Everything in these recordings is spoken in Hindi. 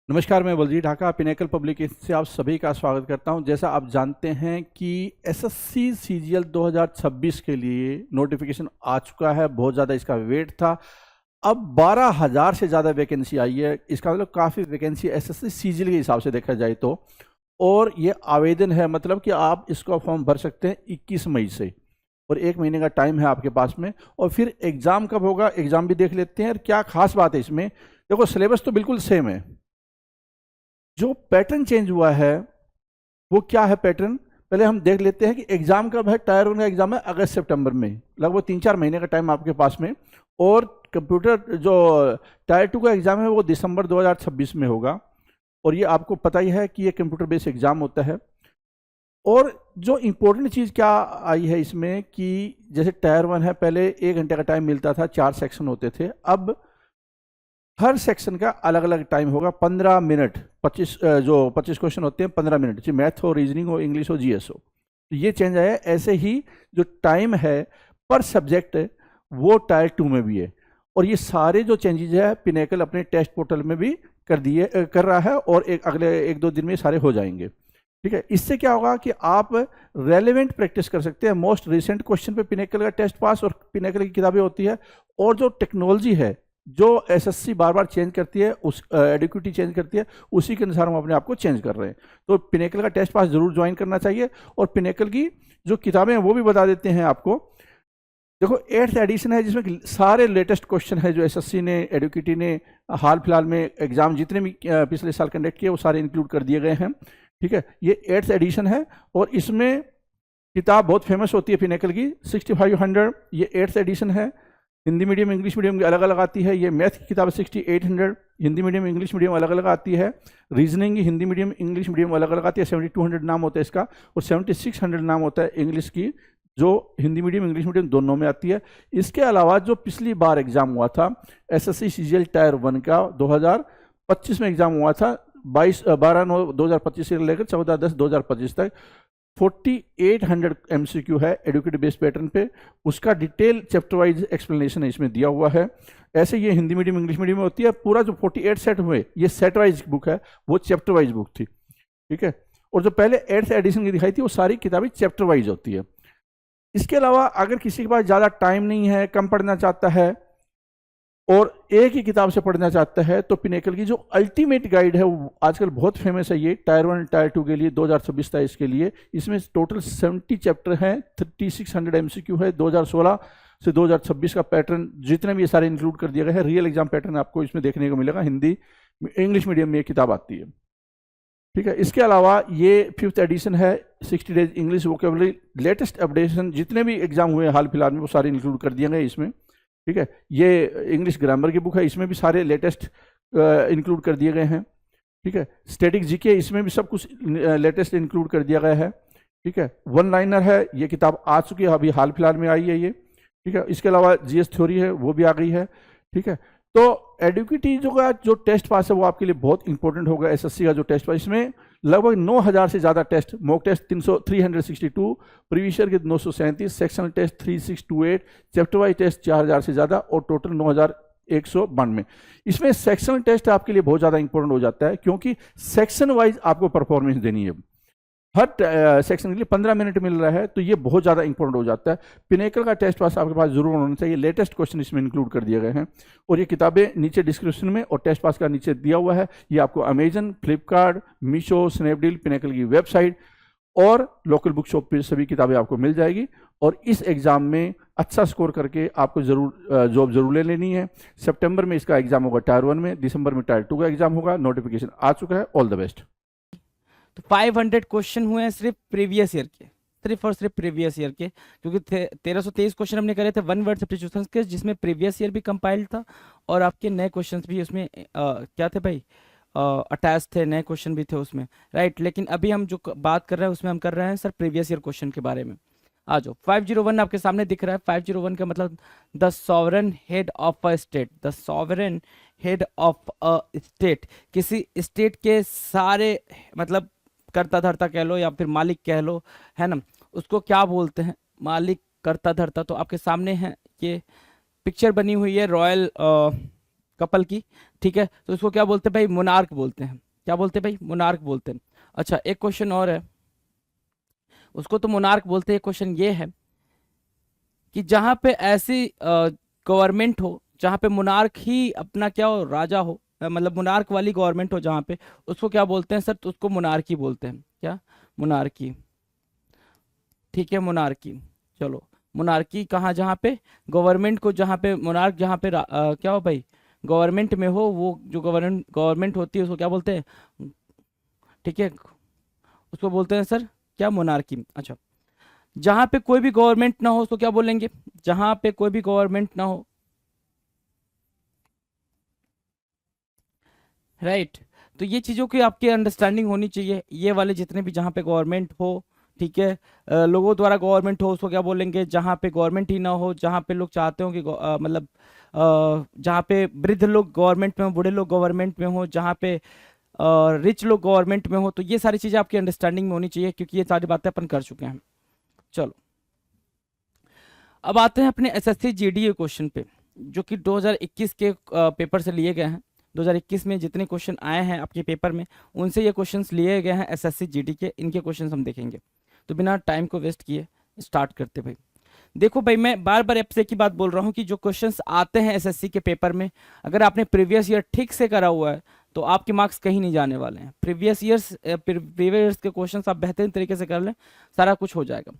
नमस्कार, मैं बलजीत ढाका पिनेकल पब्लिक से आप सभी का स्वागत करता हूं। जैसा आप जानते हैं कि एसएससी सीजीएल 2026 के लिए नोटिफिकेशन आ चुका है। बहुत ज़्यादा इसका वेट था। अब 12,000 से ज़्यादा वैकेंसी आई है। इसका मतलब काफ़ी वैकेंसी एसएससी सीजीएल के हिसाब से देखा जाए तो। और ये आवेदन है, मतलब कि आप इसका फॉर्म भर सकते हैं 21 मई से, और 1 महीने का टाइम है आपके पास में। और फिर एग्ज़ाम कब होगा, एग्ज़ाम भी देख लेते हैं। और क्या खास बात है इसमें, देखो सिलेबस तो बिल्कुल सेम है। जो पैटर्न चेंज हुआ है वो क्या है पैटर्न, पहले हम देख लेते हैं कि एग्जाम कब है। टायर 1 का एग्जाम है अगस्त सितंबर में, लगभग 3-4 महीने का टाइम आपके पास में। और कंप्यूटर जो टायर 2 का एग्जाम है वो दिसंबर 2026 में होगा। और ये आपको पता ही है कि ये कंप्यूटर बेस्ड एग्जाम होता है। और जो इम्पोर्टेंट चीज़ क्या आई है इसमें कि जैसे टायर 1 है, पहले 1 घंटे का टाइम मिलता था, 4 सेक्शन होते थे। अब हर सेक्शन का अलग अलग टाइम होगा, 15 मिनट। 25 क्वेश्चन होते हैं, 15 मिनट, चाहे मैथ हो, रीजनिंग हो, इंग्लिश हो, जीएस हो। तो ये चेंज आया है। ऐसे ही जो टाइम है पर सब्जेक्ट वो टायर 2 में भी है। और ये सारे जो चेंजेस है पिनेकल अपने टेस्ट पोर्टल में भी कर रहा है, और अगले 1-2 दिन में सारे हो जाएंगे। ठीक है, इससे क्या होगा कि आप रेलेवेंट प्रैक्टिस कर सकते हैं। मोस्ट रिसेंट क्वेश्चन पे पिनेकल का टेस्ट पास और पिनेकल की किताबें होती है। और जो टेक्नोलॉजी है, जो एसएससी बार बार चेंज करती है, उस एडिक्विटी चेंज करती है, उसी के अनुसार हम अपने आप को चेंज कर रहे हैं। तो पिनेकल का टेस्ट पास जरूर ज्वाइन करना चाहिए। और पिनेकल की जो किताबें हैं वो भी बता देते हैं आपको। देखो 8th एडिशन है, जिसमें सारे लेटेस्ट क्वेश्चन है जो एसएससी ने, एडुकेटी ने हाल फिलहाल में एग्जाम जितने भी पिछले साल कंडक्ट किए वो सारे इंक्लूड कर दिए गए हैं। ठीक है, ये 8th एडिशन है। और इसमें किताब बहुत फेमस होती है पिनेकल की, 6500। ये 8th एडिशन है। हिंदी मीडियम इंग्लिश मीडियम अलग अलग आती है। ये मैथ की किताब 6800, हिंदी मीडियम इंग्लिश मीडियम अलग अलग आती है। रीजनिंग की हिंदी मीडियम इंग्लिश मीडियम अलग अलग आती है, 7200 नाम होता है इसका। और 7600 नाम होता है इंग्लिश की, जो हिंदी मीडियम इंग्लिश मीडियम दोनों में आती है। इसके अलावा जो पिछली बार एग्जाम हुआ था एसएससी सीजीएल टायर 1 का 2025 में एग्जाम हुआ था, 12/9/2025 से लेकर 14/10/2025 तक, 4800 MCQ है एडुकेटिव बेस्ड पैटर्न पे। उसका डिटेल चैप्टर वाइज एक्सप्लेनेशन इसमें दिया हुआ है। ऐसे ये हिंदी मीडियम इंग्लिश मीडियम में होती है। पूरा जो 48 सेट हुए, ये सेट वाइज बुक है, वो चैप्टर वाइज बुक थी। ठीक है, और जो पहले 8th एडिशन की दिखाई थी वो सारी किताबें चैप्टर वाइज होती है। इसके अलावा अगर किसी के पास ज़्यादा टाइम नहीं है, कम पढ़ना चाहता है और एक ही किताब से पढ़ना चाहता है, तो पिनेकल की जो अल्टीमेट गाइड है वो आजकल बहुत फेमस है। ये टायर 1 टायर 2 के लिए 2026-23 के लिए। इसमें टोटल 70 चैप्टर हैं, 3600 MCQ है। 2016 से 2026 का पैटर्न जितने भी ये सारे इंक्लूड कर दिए गए हैं। रियल एग्जाम पैटर्न आपको इसमें देखने को मिलेगा। हिंदी इंग्लिश मीडियम में ये किताब आती है। ठीक है, इसके अलावा ये 5th एडिशन है, 60 days English vocabulary. Latest updation जितने भी एग्जाम हुए हाल फिलहाल में वो सारे इंक्लूड कर दिए गए इसमें। ठीक है, ये इंग्लिश ग्रामर की बुक है, इसमें भी सारे लेटेस्ट इंक्लूड कर दिए गए हैं। ठीक है, स्टैटिक जीके, इसमें भी सब कुछ लेटेस्ट इंक्लूड कर दिया गया है। ठीक है, वन लाइनर है, ये किताब आ चुकी है, अभी हाल फिलहाल में आई है ये। ठीक है, इसके अलावा जीएस थ्योरी है, वो भी आ गई है। ठीक है, तो एडुकेटी जो टेस्ट पास है वो आपके लिए बहुत इंपॉर्टेंट होगा। एसएससी का जो टेस्ट पास, इसमें लगभग 9000 से ज़्यादा test, mock test 362, previous year के 937, sectional test 3628, chapter wise test 4000 से ज़्यादा, और टोटल 9192। इसमें सेक्शनल टेस्ट आपके लिए बहुत ज़्यादा इंपॉर्टेंट हो जाता है, क्योंकि सेक्शन वाइज आपको परफॉर्मेंस देनी है। हर सेक्शन के लिए 15 मिनट मिल रहा है, तो ये बहुत ज़्यादा इंपॉर्टेंट हो जाता है। पिनेकल का टेस्ट पास आपके पास जरूर होना चाहिए। लेटेस्ट क्वेश्चन इसमें इंक्लूड कर दिए गए हैं। और ये किताबें नीचे डिस्क्रिप्शन में और टेस्ट पास का नीचे दिया हुआ है। ये आपको Amazon, Flipkart, Meesho, Snapdeal, pinnacle की वेबसाइट और लोकल बुक शॉप पे सभी किताबें आपको मिल जाएगी। और इस एग्ज़ाम में अच्छा स्कोर करके आपको जॉब जरूर ले लेनी है। सितंबर में इसका एग्जाम होगा टायर 1 में, दिसंबर में टायर 2 का एग्जाम होगा। नोटिफिकेशन आ चुका है। All the best. तो 500 क्वेश्चन हुए हैं सिर्फ प्रीवियस ईयर के, सिर्फ और सिर्फ प्रीवियस ईयर के, क्योंकि 1323 क्वेश्चन हमने करे थे वन वर्ड सब्स्टिट्यूशंस के, जिसमें प्रीवियस ईयर भी कंपाइल्ड था और आपके नए क्वेश्चंस भी उसमें क्या थे भाई, अटैच थे, नए क्वेश्चन भी थे उसमें, राइट। लेकिन अभी हम जो बात कर रहे हैं उसमें हम कर रहे हैं सर प्रीवियस ईयर क्वेश्चन के बारे में। आ जाओ, 501 आपके सामने दिख रहा है। 501 का मतलब the sovereign head of a state, the sovereign head of a state, किसी स्टेट के सारे मतलब कर्ता धर्ता कह लो या फिर मालिक कह लो, है ना, उसको क्या बोलते हैं, मालिक कर्ता धर्ता। तो आपके सामने है ये पिक्चर बनी हुई है रॉयल कपल की, ठीक है, तो इसको क्या बोलते हैं भाई, मोनार्क बोलते हैं। क्या बोलते हैं भाई, मोनार्क बोलते हैं। अच्छा, एक क्वेश्चन और है, उसको तो मोनार्क बोलते हैं। क्वेश्चन ये है कि जहां पे ऐसी गवर्नमेंट हो जहां पे मोनार्क ही अपना क्या हो, राजा हो, मतलब मोनार्क वाली गवर्नमेंट हो जहां पे, उसको क्या बोलते हैं सर, तो उसको मोनार्की बोलते हैं। क्या, मोनार्की, ठीक है, मोनार्की। चलो, मोनार्की कहाँ, जहाँ पे गवर्नमेंट को, जहाँ पे मोनार्क, जहाँ पे क्या हो भाई, गवर्नमेंट में हो, वो जो गवर्नमेंट गवर्नमेंट होती है उसको क्या बोलते हैं, ठीक है, उसको बोलते हैं सर क्या, मोनार्की। अच्छा, जहाँ पे कोई भी गवर्नमेंट ना हो उसको क्या बोलेंगे, जहाँ पे कोई भी गवर्नमेंट ना हो, राइट। तो ये चीज़ों की आपकी अंडरस्टैंडिंग होनी चाहिए, ये वाले जितने भी जहाँ पे गवर्नमेंट हो, ठीक है, लोगों द्वारा गवर्नमेंट हो उसको क्या बोलेंगे, जहाँ पे गवर्नमेंट ही ना हो, जहाँ पे लोग चाहते हो कि मतलब जहाँ पे वृद्ध लोग गवर्नमेंट में हो, बूढ़े लोग गवर्नमेंट में हो, जहाँ पे रिच लोग गवर्नमेंट में हो, तो ये सारी चीज़ें आपकी अंडरस्टैंडिंग में होनी चाहिए, क्योंकि ये सारी बातें अपन कर चुके हैं। चलो, अब आते हैं अपने एसएससी जीडीए क्वेश्चन पे, जो कि 2021 के पेपर से लिए गए हैं। 2021 में जितने क्वेश्चन आए हैं आपके पेपर में, उनसे ये क्वेश्चंस लिए गए हैं एसएससी जीडी के, इनके क्वेश्चंस हम देखेंगे। तो बिना टाइम को वेस्ट किए स्टार्ट करते भाई। देखो भाई, मैं बार बार आपसे एक ही बात बोल रहा हूँ कि जो क्वेश्चंस आते हैं एसएससी के पेपर में, अगर आपने प्रीवियस ईयर ठीक से करा हुआ है तो आपके मार्क्स कहीं नहीं जाने वाले हैं। प्रीवियस ईयर्स के क्वेश्चंस आप बेहतरीन तरीके से कर लें, सारा कुछ हो जाएगा।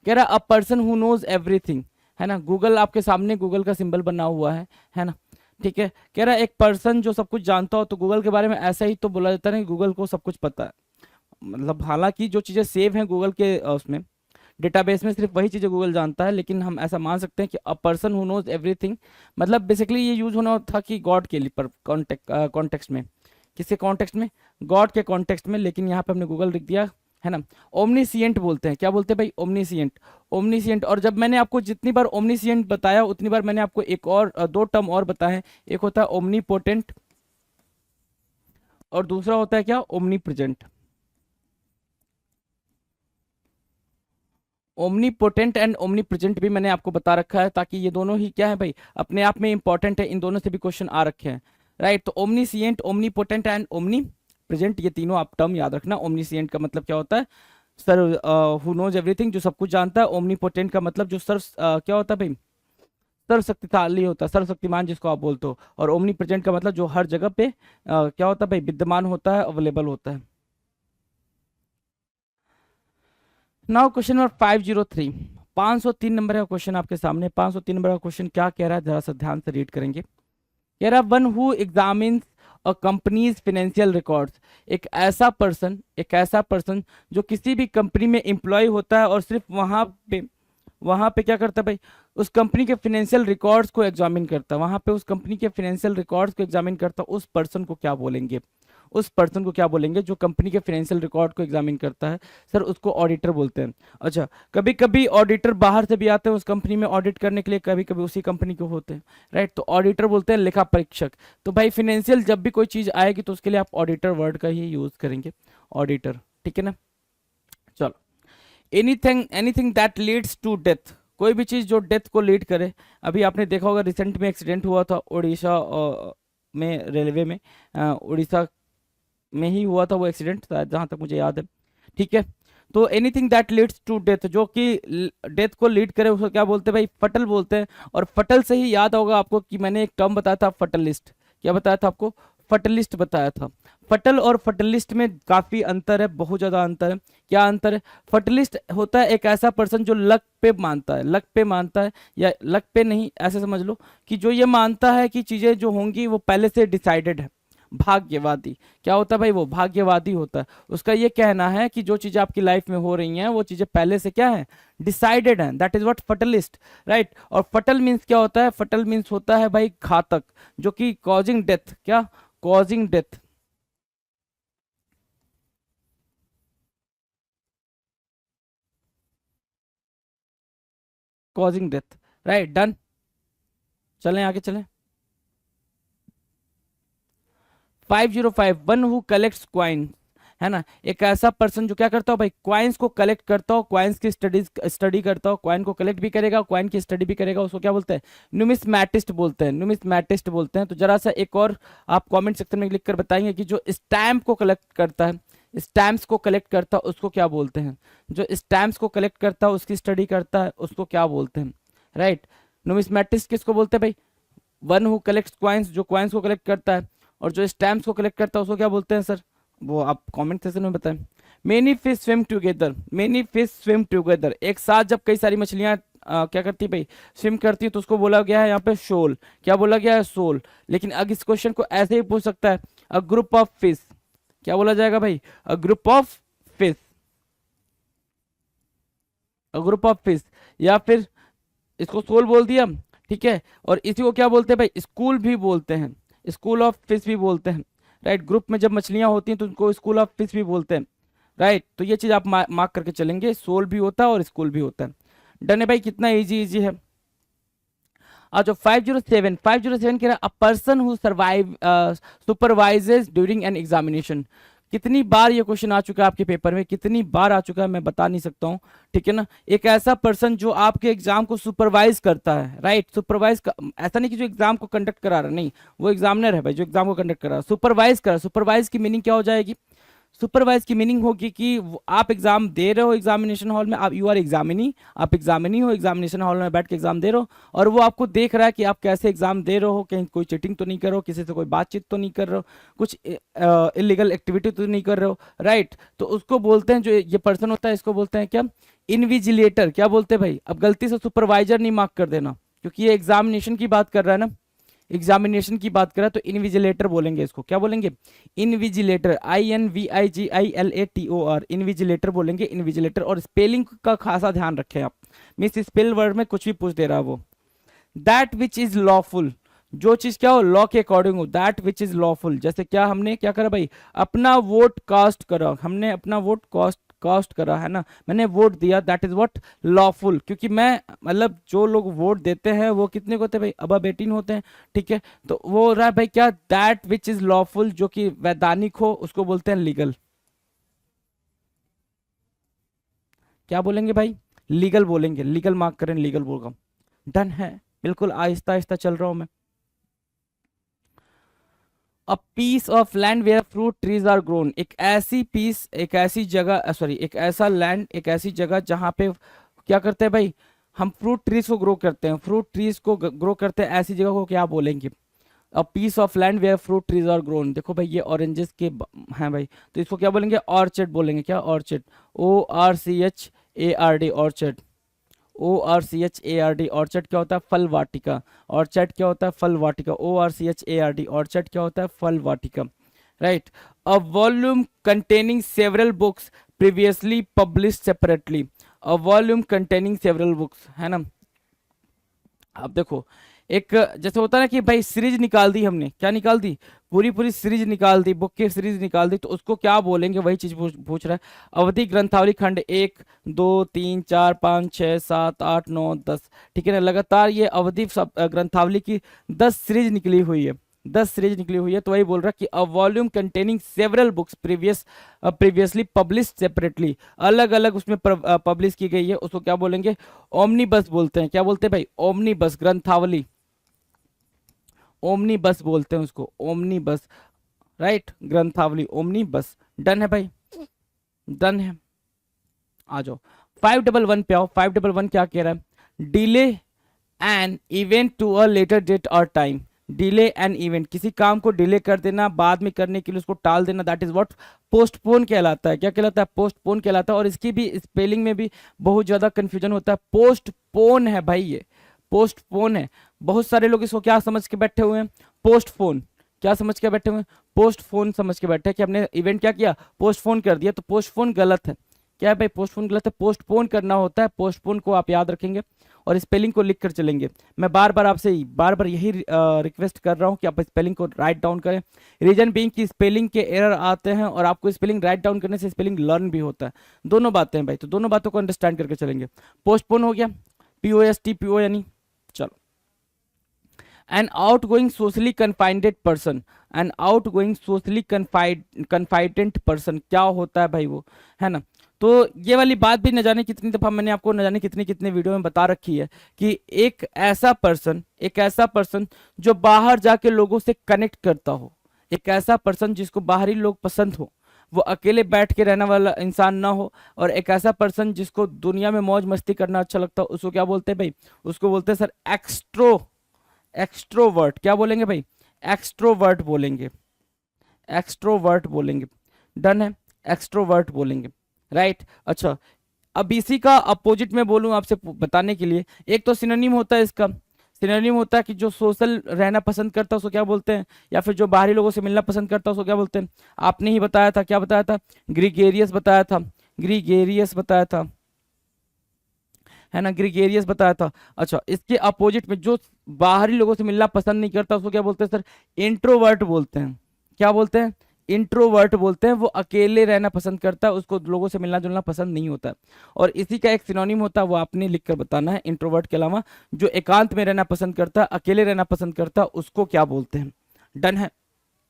कह रहा a person who knows everything, है ना, गूगल आपके सामने, गूगल का सिंबल बना हुआ है ना, ठीक है। कह रहा है एक पर्सन जो सब कुछ जानता हो, तो गूगल के बारे में ऐसा ही तो बोला जाता है ना, गूगल को सब कुछ पता है। मतलब हालांकि जो चीज़ें सेव हैं गूगल के उसमें डेटाबेस में, सिर्फ वही चीज़ें गूगल जानता है, लेकिन हम ऐसा मान सकते हैं कि a person who knows everything, मतलब बेसिकली ये यूज होना था कि गॉड के लिए, पर कॉन्टेक्स्ट में, किसके कॉन्टेक्स्ट में, गॉड के कॉन्टेक्स्ट में, लेकिन यहाँ पे हमने गूगल लिख दिया, है ना। ओमनीसिएंट बोलते हैं, क्या बोलते हैं भाई, ओमनीसिएंट। ओमनीसिएंट, और जब मैंने आपको जितनी बार ओमनीसिएंट बताया उतनी बार मैंने आपको एक और दो टर्म और बताए हैं। एक होता है ओमनीपोटेंट, और दूसरा होता है क्या, ओमनीप्रेजेंट। ओमनीपोटेंट एंड ओमनीप्रेजेंट भी मैंने आपको बता रखा है, ताकि ये दोनों ही क्या है भाई, अपने आप में इंपॉर्टेंट है, इन दोनों से भी क्वेश्चन आ रखे हैं, राइट। तो omniscient, omnipotent and omni present, ये तीनों आप टर्म याद रखना। ओमनीसिएंट का मतलब क्या होता है, सर हु नोज एवरीथिंग, जो सब कुछ जानता है। ओमनीपोटेंट का मतलब जो क्या होता है भाई, सर्वशक्तिशाली होता है, सर्वशक्तिमान जिसको आप बोलते हो। और ओमनी प्रेजेंट का मतलब जो हर जगह पे क्या होता है भाई, विद्यमान होता है, अवेलेबल होता है। नाउ क्वेश्चन नंबर 503, 503 नंबर का क्वेश्चन आपके सामने। 503 नंबर का क्वेश्चन क्या कह रहा है, जरा सा ध्यान से रीड करेंगे। कह रहा one who examines a companies financial records, एक ऐसा पर्सन जो किसी भी कंपनी में एम्प्लॉय होता है और सिर्फ वहां पे क्या करता है भाई, उस कंपनी के फाइनेंशियल रिकॉर्ड्स को एग्जामिन करता है, वहां पे उस कंपनी के फाइनेंशियल रिकॉर्ड्स को एग्जामिन करता है, उस पर्सन को क्या बोलेंगे, उस पर्सन को क्या बोलेंगे जो कंपनी के फाइनेंशियल रिकॉर्ड को एग्जामिन करता है, सर उसको ऑडिटर बोलते हैं। अच्छा, कभी कभी ऑडिटर बाहर से भी आते हैं उस कंपनी में ऑडिट करने के लिए, कभी कभी उसी कंपनी के होते हैं, राइट। तो ऑडिटर बोलते हैं लेखा परीक्षक। तो भाई फाइनेंशियल जब भी कोई चीज आएगी तो उसके लिए आप ऑडिटर वर्ड का ही यूज करेंगे, ऑडिटर, ठीक है ना। चलो, anything anything that leads to death, कोई भी चीज जो डेथ को लीड करे। अभी आपने देखा होगा रिसेंट में एक्सीडेंट हुआ था उड़ीसा में, रेलवे में, उड़ीसा में ही हुआ था वो एक्सीडेंट, जहां तक मुझे याद है, ठीक है। तो anything that leads to death, जो कि डेथ को लीड करे, उसको क्या बोलते हैं भाई, फटल बोलते हैं। और फटल से ही याद होगा आपको कि मैंने एक टर्म बताया था, फटलिस्ट। क्या बताया था आपको, फटलिस्ट बताया था। फटल और फटलिस्ट में काफी अंतर है, बहुत ज्यादा अंतर है। क्या अंतर है, फटलिस्ट होता है एक ऐसा पर्सन जो लक पे मानता है, लक पे मानता है, या लक पे नहीं, ऐसे समझ लो कि जो ये मानता है कि चीजें जो होंगी वो पहले से डिसाइडेड है। भाग्यवादी क्या होता है भाई, वो भाग्यवादी होता है। उसका ये कहना है कि जो चीजें आपकी लाइफ में हो रही हैं वो चीजें पहले से क्या है, डिसाइडेड है। That is what fatalist, right. और फटल मीन्स क्या होता है, फटल मीन्स होता है भाई घातक, जो कि कॉजिंग डेथ, क्या, causing death, causing death, right, done. चलें आगे चलें। 505, वन हु कलेक्ट्स क्वाइन, है ना। एक ऐसा पर्सन जो क्या करता हो भाई, क्वाइंस को कलेक्ट करता हो, क्वाइंस की स्टडी करता हो, क्वाइन को कलेक्ट भी करेगा, क्वाइन की स्टडी भी करेगा, उसको क्या बोलते हैं, न्यूमिस्मैटिस्ट बोलते हैं, न्यूमिस्मैटिस्ट बोलते हैं। तो जरा सा एक और आप कमेंट सेक्शन में लिख कर बताएंगे कि जो स्टैम्प को कलेक्ट करता है, स्टैम्प्स को कलेक्ट करता है उसको क्या बोलते हैं, जो स्टैम्प्स को कलेक्ट करता है उसकी स्टडी करता है उसको क्या बोलते हैं, राइट। न्यूमिस्मैटिस्ट किसको बोलते हैं भाई, वन हु कलेक्ट्स क्वाइंस, जो क्वाइंस को कलेक्ट करता है, और जो स्टैम्प्स को कलेक्ट करता है उसको क्या बोलते हैं सर, वो आप कमेंट सेक्शन में बताएं। Many fish swim together, many fish swim together, एक साथ जब कई सारी मछलियां क्या करती भाई, स्विम करती है, तो उसको बोला गया है यहाँ पे शोल, क्या बोला गया है, सोल। लेकिन अगर इस क्वेश्चन को ऐसे ही पूछ सकता है, अ ग्रुप ऑफ फिश, क्या बोला जाएगा भाई, अ group of fish, a group of fish, या फिर इसको सोल बोल दिया, ठीक है। और इसी को क्या बोलते हैं भाई, स्कूल भी बोलते हैं, स्कूल ऑफ फिश भी बोलते हैं, राइट। ग्रुप में जब मछलियां होती हैं तो उनको स्कूल ऑफ फिश भी बोलते हैं, राइट। तो ये चीज आप मार्क करके चलेंगे, सोल भी होता है और स्कूल भी होता है। डन है भाई, कितना इजी इजी है। जो 507 कह रहा है, अ person who survive supervises during an examination. कितनी बार ये क्वेश्चन आ चुका है आपके पेपर में, कितनी बार आ चुका है मैं बता नहीं सकता हूँ, ठीक है ना। एक ऐसा पर्सन जो आपके एग्जाम को सुपरवाइज करता है, राइट। सुपरवाइज ऐसा नहीं कि जो एग्जाम को कंडक्ट करा रहा है, नहीं, वो एग्जामिनर है भाई जो एग्जाम को कंडक्ट कर रहा है, सुपरवाइज कर रहा है। सुपरवाइज की मीनिंग क्या हो जाएगी, सुपरवाइज की मीनिंग होगी कि आप एग्जाम दे रहे हो एग्जामिनेशन हॉल में, आप यू आर एग्जामिनी, आप एग्जामिनी हो, एग्जामिनेशन हॉल में बैठ के एग्जाम दे रहे हो, और वो आपको देख रहा है कि आप कैसे एग्जाम दे रहे हो, कहीं कोई चीटिंग तो नहीं कर रहे हो, किसी से कोई बातचीत तो नहीं कर रहे हो, कुछ इलीगल एक्टिविटी तो नहीं कर रहे हो, राइट। तो उसको बोलते हैं, जो ये पर्सन होता है इसको बोलते हैं क्या, इनविजिलेटर। क्या बोलते हैं भाई, अब गलती से सुपरवाइजर नहीं मार्क कर देना, क्योंकि ये एग्जामिनेशन की बात कर रहा है ना, एग्जामिनेशन की बात करें तो इनविजिलेटर बोलेंगे इसको, क्या बोलेंगे, इनविजिलेटर, INVIGILATOR, इनविजिलेटर बोलेंगे, इनविजिलेटर। और स्पेलिंग का खासा ध्यान रखें आप, मिस स्पेल वर्ड में कुछ भी पूछ दे रहा है वो। दैट विच इज लॉफुल, जो चीज क्या हो लॉ के अकॉर्डिंग हो, दैट विच इज लॉफुल। जैसे क्या हमने क्या करा भाई, अपना वोट कास्ट करा, हमने अपना वोट कास्ट करा, है ना, मैंने वोट दिया, दैट इज व्हाट, लॉफुल। क्योंकि मैं मतलब जो लोग वोट देते हैं वो कितने को होते हैं भाई, अबव 18 होते हैं, ठीक है। तो वो रहा भाई क्या, दैट विच इज लॉफुल, जो कि वैधानिक हो उसको बोलते हैं लीगल। क्या बोलेंगे भाई, लीगल बोलेंगे, लीगल मार्क करें, लीगल बोलगा। डन है, बिल्कुल आहिस्ता आहिस्ता चल रहा हूं मैं। A piece of land where fruit trees are grown, एक ऐसी पीस, एक ऐसी जगह, सॉरी एक ऐसा लैंड, एक ऐसी जगह जहां पे क्या करते हैं भाई, हम फ्रूट ट्रीज को ग्रो करते हैं, फ्रूट ट्रीज को ग्रो करते हैं, ऐसी जगह को क्या बोलेंगे, a piece of land where fruit trees are grown. देखो भाई ये ऑरेंजेस के हैं भाई, तो इसको क्या बोलेंगे, ऑर्चर्ड बोलेंगे, क्या orchard, ORCHARD, orchard, ORCHARD, orchard क्या होता है, फल वाटिका, ऑर्चर्ड क्या होता है, फल वाटिका, ORCHARD, ऑर्चर्ड क्या होता है, फल वाटिका, right. A volume containing several books previously published separately, a volume containing several books, है ना। अब देखो एक जैसे होता है ना कि भाई सीरीज निकाल दी हमने, क्या निकाल दी, पूरी पूरी सीरीज निकाल दी, बुक की सीरीज निकाल दी, तो उसको क्या बोलेंगे, वही चीज पूछ रहा है। अवधि ग्रंथावली खंड 1 2 3 4 5 6 7 8 9 10, ठीक है ना। लगातार ये अवधि ग्रंथावली की 10 सीरीज निकली हुई है, 10 सीरीज निकली हुई है। तो वही बोल रहा है कि अ volume containing several books previously published separately, अलग अलग उसमें पब्लिश की गई है, उसको क्या बोलेंगे, ओमनीबस बोलते हैं। क्या बोलते हैं भाई, ओमनीबस ग्रंथावली, ओमनी बस बोलते हैं उसको, ओमनी बस, राइट, ग्रंथावली, ओमनी बस। डन है भाई, डन है। आ जाओ 511 पे आओ। 511 क्या कह रहा है, delay an event to a later date और टाइम, डिले एन इवेंट, किसी काम को डिले कर देना, बाद में करने के लिए उसको टाल देना, दैट इज व्हाट, पोस्टपोन कहलाता है। क्या कहलाता है, पोस्टपोन कहलाता है। और इसकी भी स्पेलिंग में भी बहुत ज्यादा कंफ्यूजन होता है, पोस्टपोन है भाई, ये पोस्टपोन है। बहुत सारे लोग इसको क्या समझ के बैठे हुए हैं, पोस्टफोन, क्या समझ के बैठे हुए हैं, पोस्टफोन समझ के बैठे हैं कि हमने इवेंट क्या किया, पोस्टफोन कर दिया। तो पोस्टफोन गलत है, क्या है भाई, पोस्टपोन गलत है, पोस्टपोन करना होता है। पोस्टपोन को आप याद रखेंगे और स्पेलिंग को लिख कर चलेंगे। मैं बार बार आपसे बार बार यही रिक्वेस्ट कर रहा हूँ कि आप स्पेलिंग को राइट डाउन करें। रीजन बीइंग की स्पेलिंग के एरर आते हैं और आपको स्पेलिंग राइट डाउन करने से स्पेलिंग लर्न भी होता है, दोनों बातें हैं भाई। तो दोनों बातों को अंडरस्टैंड करके चलेंगे। पोस्टपोन हो गया, POST यानी, चलो। An outgoing socially confined person, an outgoing socially confident person, क्या होता है भाई वो, है ना। तो ये वाली बात भी न जाने कितनी दफा मैंने आपको न जाने कितने कितने वीडियो में बता रखी है कि एक ऐसा पर्सन जो बाहर जाके लोगों से कनेक्ट करता हो, एक ऐसा पर्सन जिसको बाहरी लोग पसंद हो, वो अकेले बैठ के रहने वाला इंसान ना हो, और एक ऐसा पर्सन जिसको दुनिया में मौज मस्ती करना अच्छा लगता हो, उसको क्या बोलते हैं भाई, उसको बोलते हैं सर एक्सट्रोवर्ट। क्या बोलेंगे भाई, एक्सट्रोवर्ट बोलेंगे, एक्सट्रोवर्ट बोलेंगे। डन है, एक्सट्रोवर्ट बोलेंगे, राइट। अच्छा, अब इसी का अपोजिट में बोलूं आपसे बताने के लिए, एक तो सिनोनिम होता है इसका, सिनोनिम होता है कि जो सोशल रहना पसंद करता है उसको क्या बोलते हैं, या फिर जो बाहरी लोगों से मिलना पसंद करता है उसको क्या बोलते हैं। आपने ही बताया था, क्या बताया था, ग्रीगेरियस बताया था, ग्रीगेरियस बताया था, है ना, ग्रीगेरियस बताया था। अच्छा, इसके अपोजिट में जो बाहरी लोगों से मिलना पसंद नहीं करता उसको क्या बोलते हैं सर, इंट्रोवर्ट बोलते हैं। क्या बोलते हैं, इंट्रोवर्ट बोलते हैं। वो अकेले रहना पसंद करता है, उसको लोगों से मिलना जुलना पसंद नहीं होता है। और इसी का एक सिनोनिम होता है, वो आपने लिख कर बताना है, इंट्रोवर्ट के अलावा जो एकांत में रहना पसंद करता है, अकेले रहना पसंद करता है, उसको क्या बोलते हैं। डन है,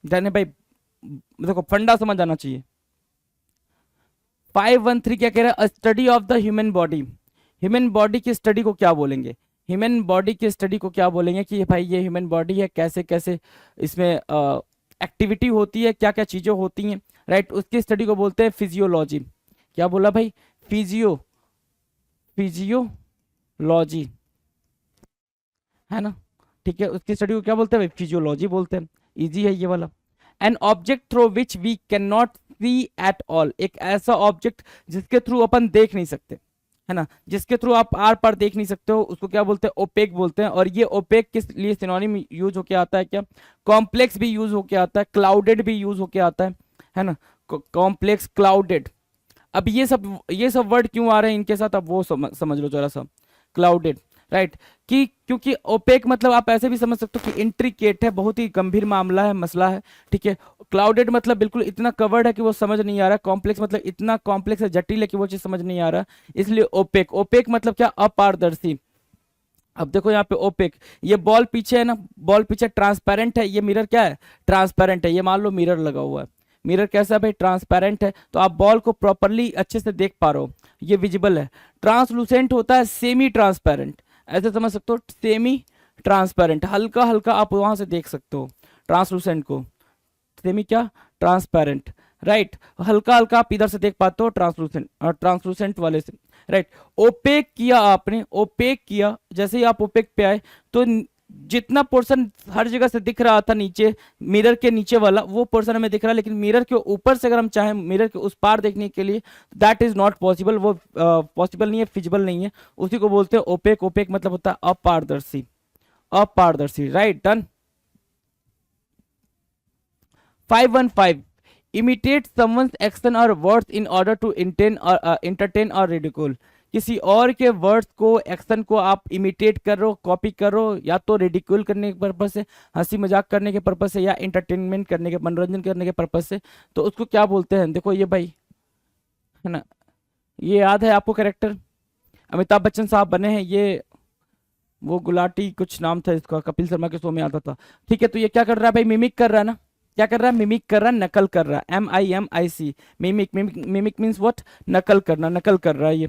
डन है भाई, देखो फंडा समझ आना चाहिए। 513 क्या कह रहा है, study of the human body. Human body की स्टडी को क्या बोलेंगे, ह्यूमन बॉडी की स्टडी को क्या बोलेंगे कि भाई ये ह्यूमन बॉडी है, कैसे कैसे इसमें एक्टिविटी होती है, क्या क्या चीजें होती हैं, राइट, उसकी स्टडी को बोलते हैं फिजियोलॉजी। क्या बोला भाई, फिजियोलॉजी, है ना, ठीक है, उसकी स्टडी को क्या बोलते हैं भाई, फिजियोलॉजी बोलते हैं। इजी है ये वाला। An object through which we can not see at all, एक ऐसा ऑब्जेक्ट जिसके थ्रू अपन देख नहीं सकते, है ना, जिसके थ्रू आप आर पार देख नहीं सकते हो, उसको क्या बोलते हैं, ओपेक बोलते हैं। और ये ओपेक किस लिए सिनोनिम यूज होके आता है, क्या कॉम्प्लेक्स भी यूज होके आता है, क्लाउडेड भी यूज होके आता है ना, कॉम्प्लेक्स, क्लाउडेड। अब ये सब वर्ड क्यों आ रहे हैं इनके साथ, अब वो समझ लो जरा सा। क्लाउडेड, राइट, कि क्योंकि ओपेक मतलब आप ऐसे भी समझ सकते हो कि इंट्रिकेट है, बहुत ही गंभीर मामला है, मसला है, ठीक है। क्लाउडेड मतलब बिल्कुल इतना कवर्ड है कि वो समझ नहीं आ रहा। कॉम्प्लेक्स मतलब इतना कॉम्प्लेक्स है, जटिल है कि वो चीज समझ नहीं आ रहा, इसलिए ओपेक। ओपेक मतलब क्या, अपारदर्शी। अब देखो यहाँ पे ओपेक, ये बॉल पीछे है ना, बॉल पीछे ट्रांसपेरेंट है, ये मिरर क्या है, ट्रांसपेरेंट है। ये मान लो मिरर लगा हुआ है, मिरर कैसा भाई, ट्रांसपेरेंट है, तो आप बॉल को प्रॉपरली अच्छे से देख पा रहे हो, ये विजिबल है। ट्रांसलूसेंट होता है सेमी ट्रांसपेरेंट, ऐसे समझ सकते हो, सेमी ट्रांसपेरेंट, हल्का हल्का आप वहां से देख सकते हो ट्रांसलूसेंट को, सेमी क्या, ट्रांसपेरेंट, राइट, हल्का हल्का आप इधर से देख पाते हो ट्रांसलूसेंट, ट्रांसलूसेंट वाले से, राइट। ओपेक किया आपने, ओपेक किया, जैसे ही आप ओपेक पे आए तो जितना पोर्शन हर जगह से दिख रहा था नीचे, मिरर के नीचे वाला वो पोर्शन हमें दिख रहा है, लेकिन मिरर के ऊपर से अगर हम चाहें मिरर के उस पार देखने के लिए, दैट इज नॉट पॉसिबल, वो पॉसिबल नहीं है, फिजिबल नहीं है, उसी को बोलते हैं ओपेक। ओपेक मतलब होता है अपारदर्शी, अपारदर्शी, right, done. 515 imitate someone's action or words in order to entertain or ridicule। किसी और के वर्ड्स को, एक्शन को आप इमिटेट कर रहे हो, कॉपी कर रहे हो, या तो रिडिक्यूल करने के पर्पज से, हंसी मजाक करने के पर्पज से, या एंटरटेनमेंट करने के, मनोरंजन करने के पर्पज से, तो उसको क्या बोलते हैं। देखो ये भाई, है ना, ये याद है आपको कैरेक्टर, अमिताभ बच्चन साहब बने हैं ये, वो गुलाटी कुछ नाम था इसका, कपिल शर्मा के शो में आता था, ठीक है। तो ये क्या कर रहा है भाई, मिमिक कर रहा है ना, क्या कर रहा है, मिमिक कर रहा है, नकल कर रहा है, MIMIC, mimic, mimic means what, नकल करना, नकल कर रहा है ये।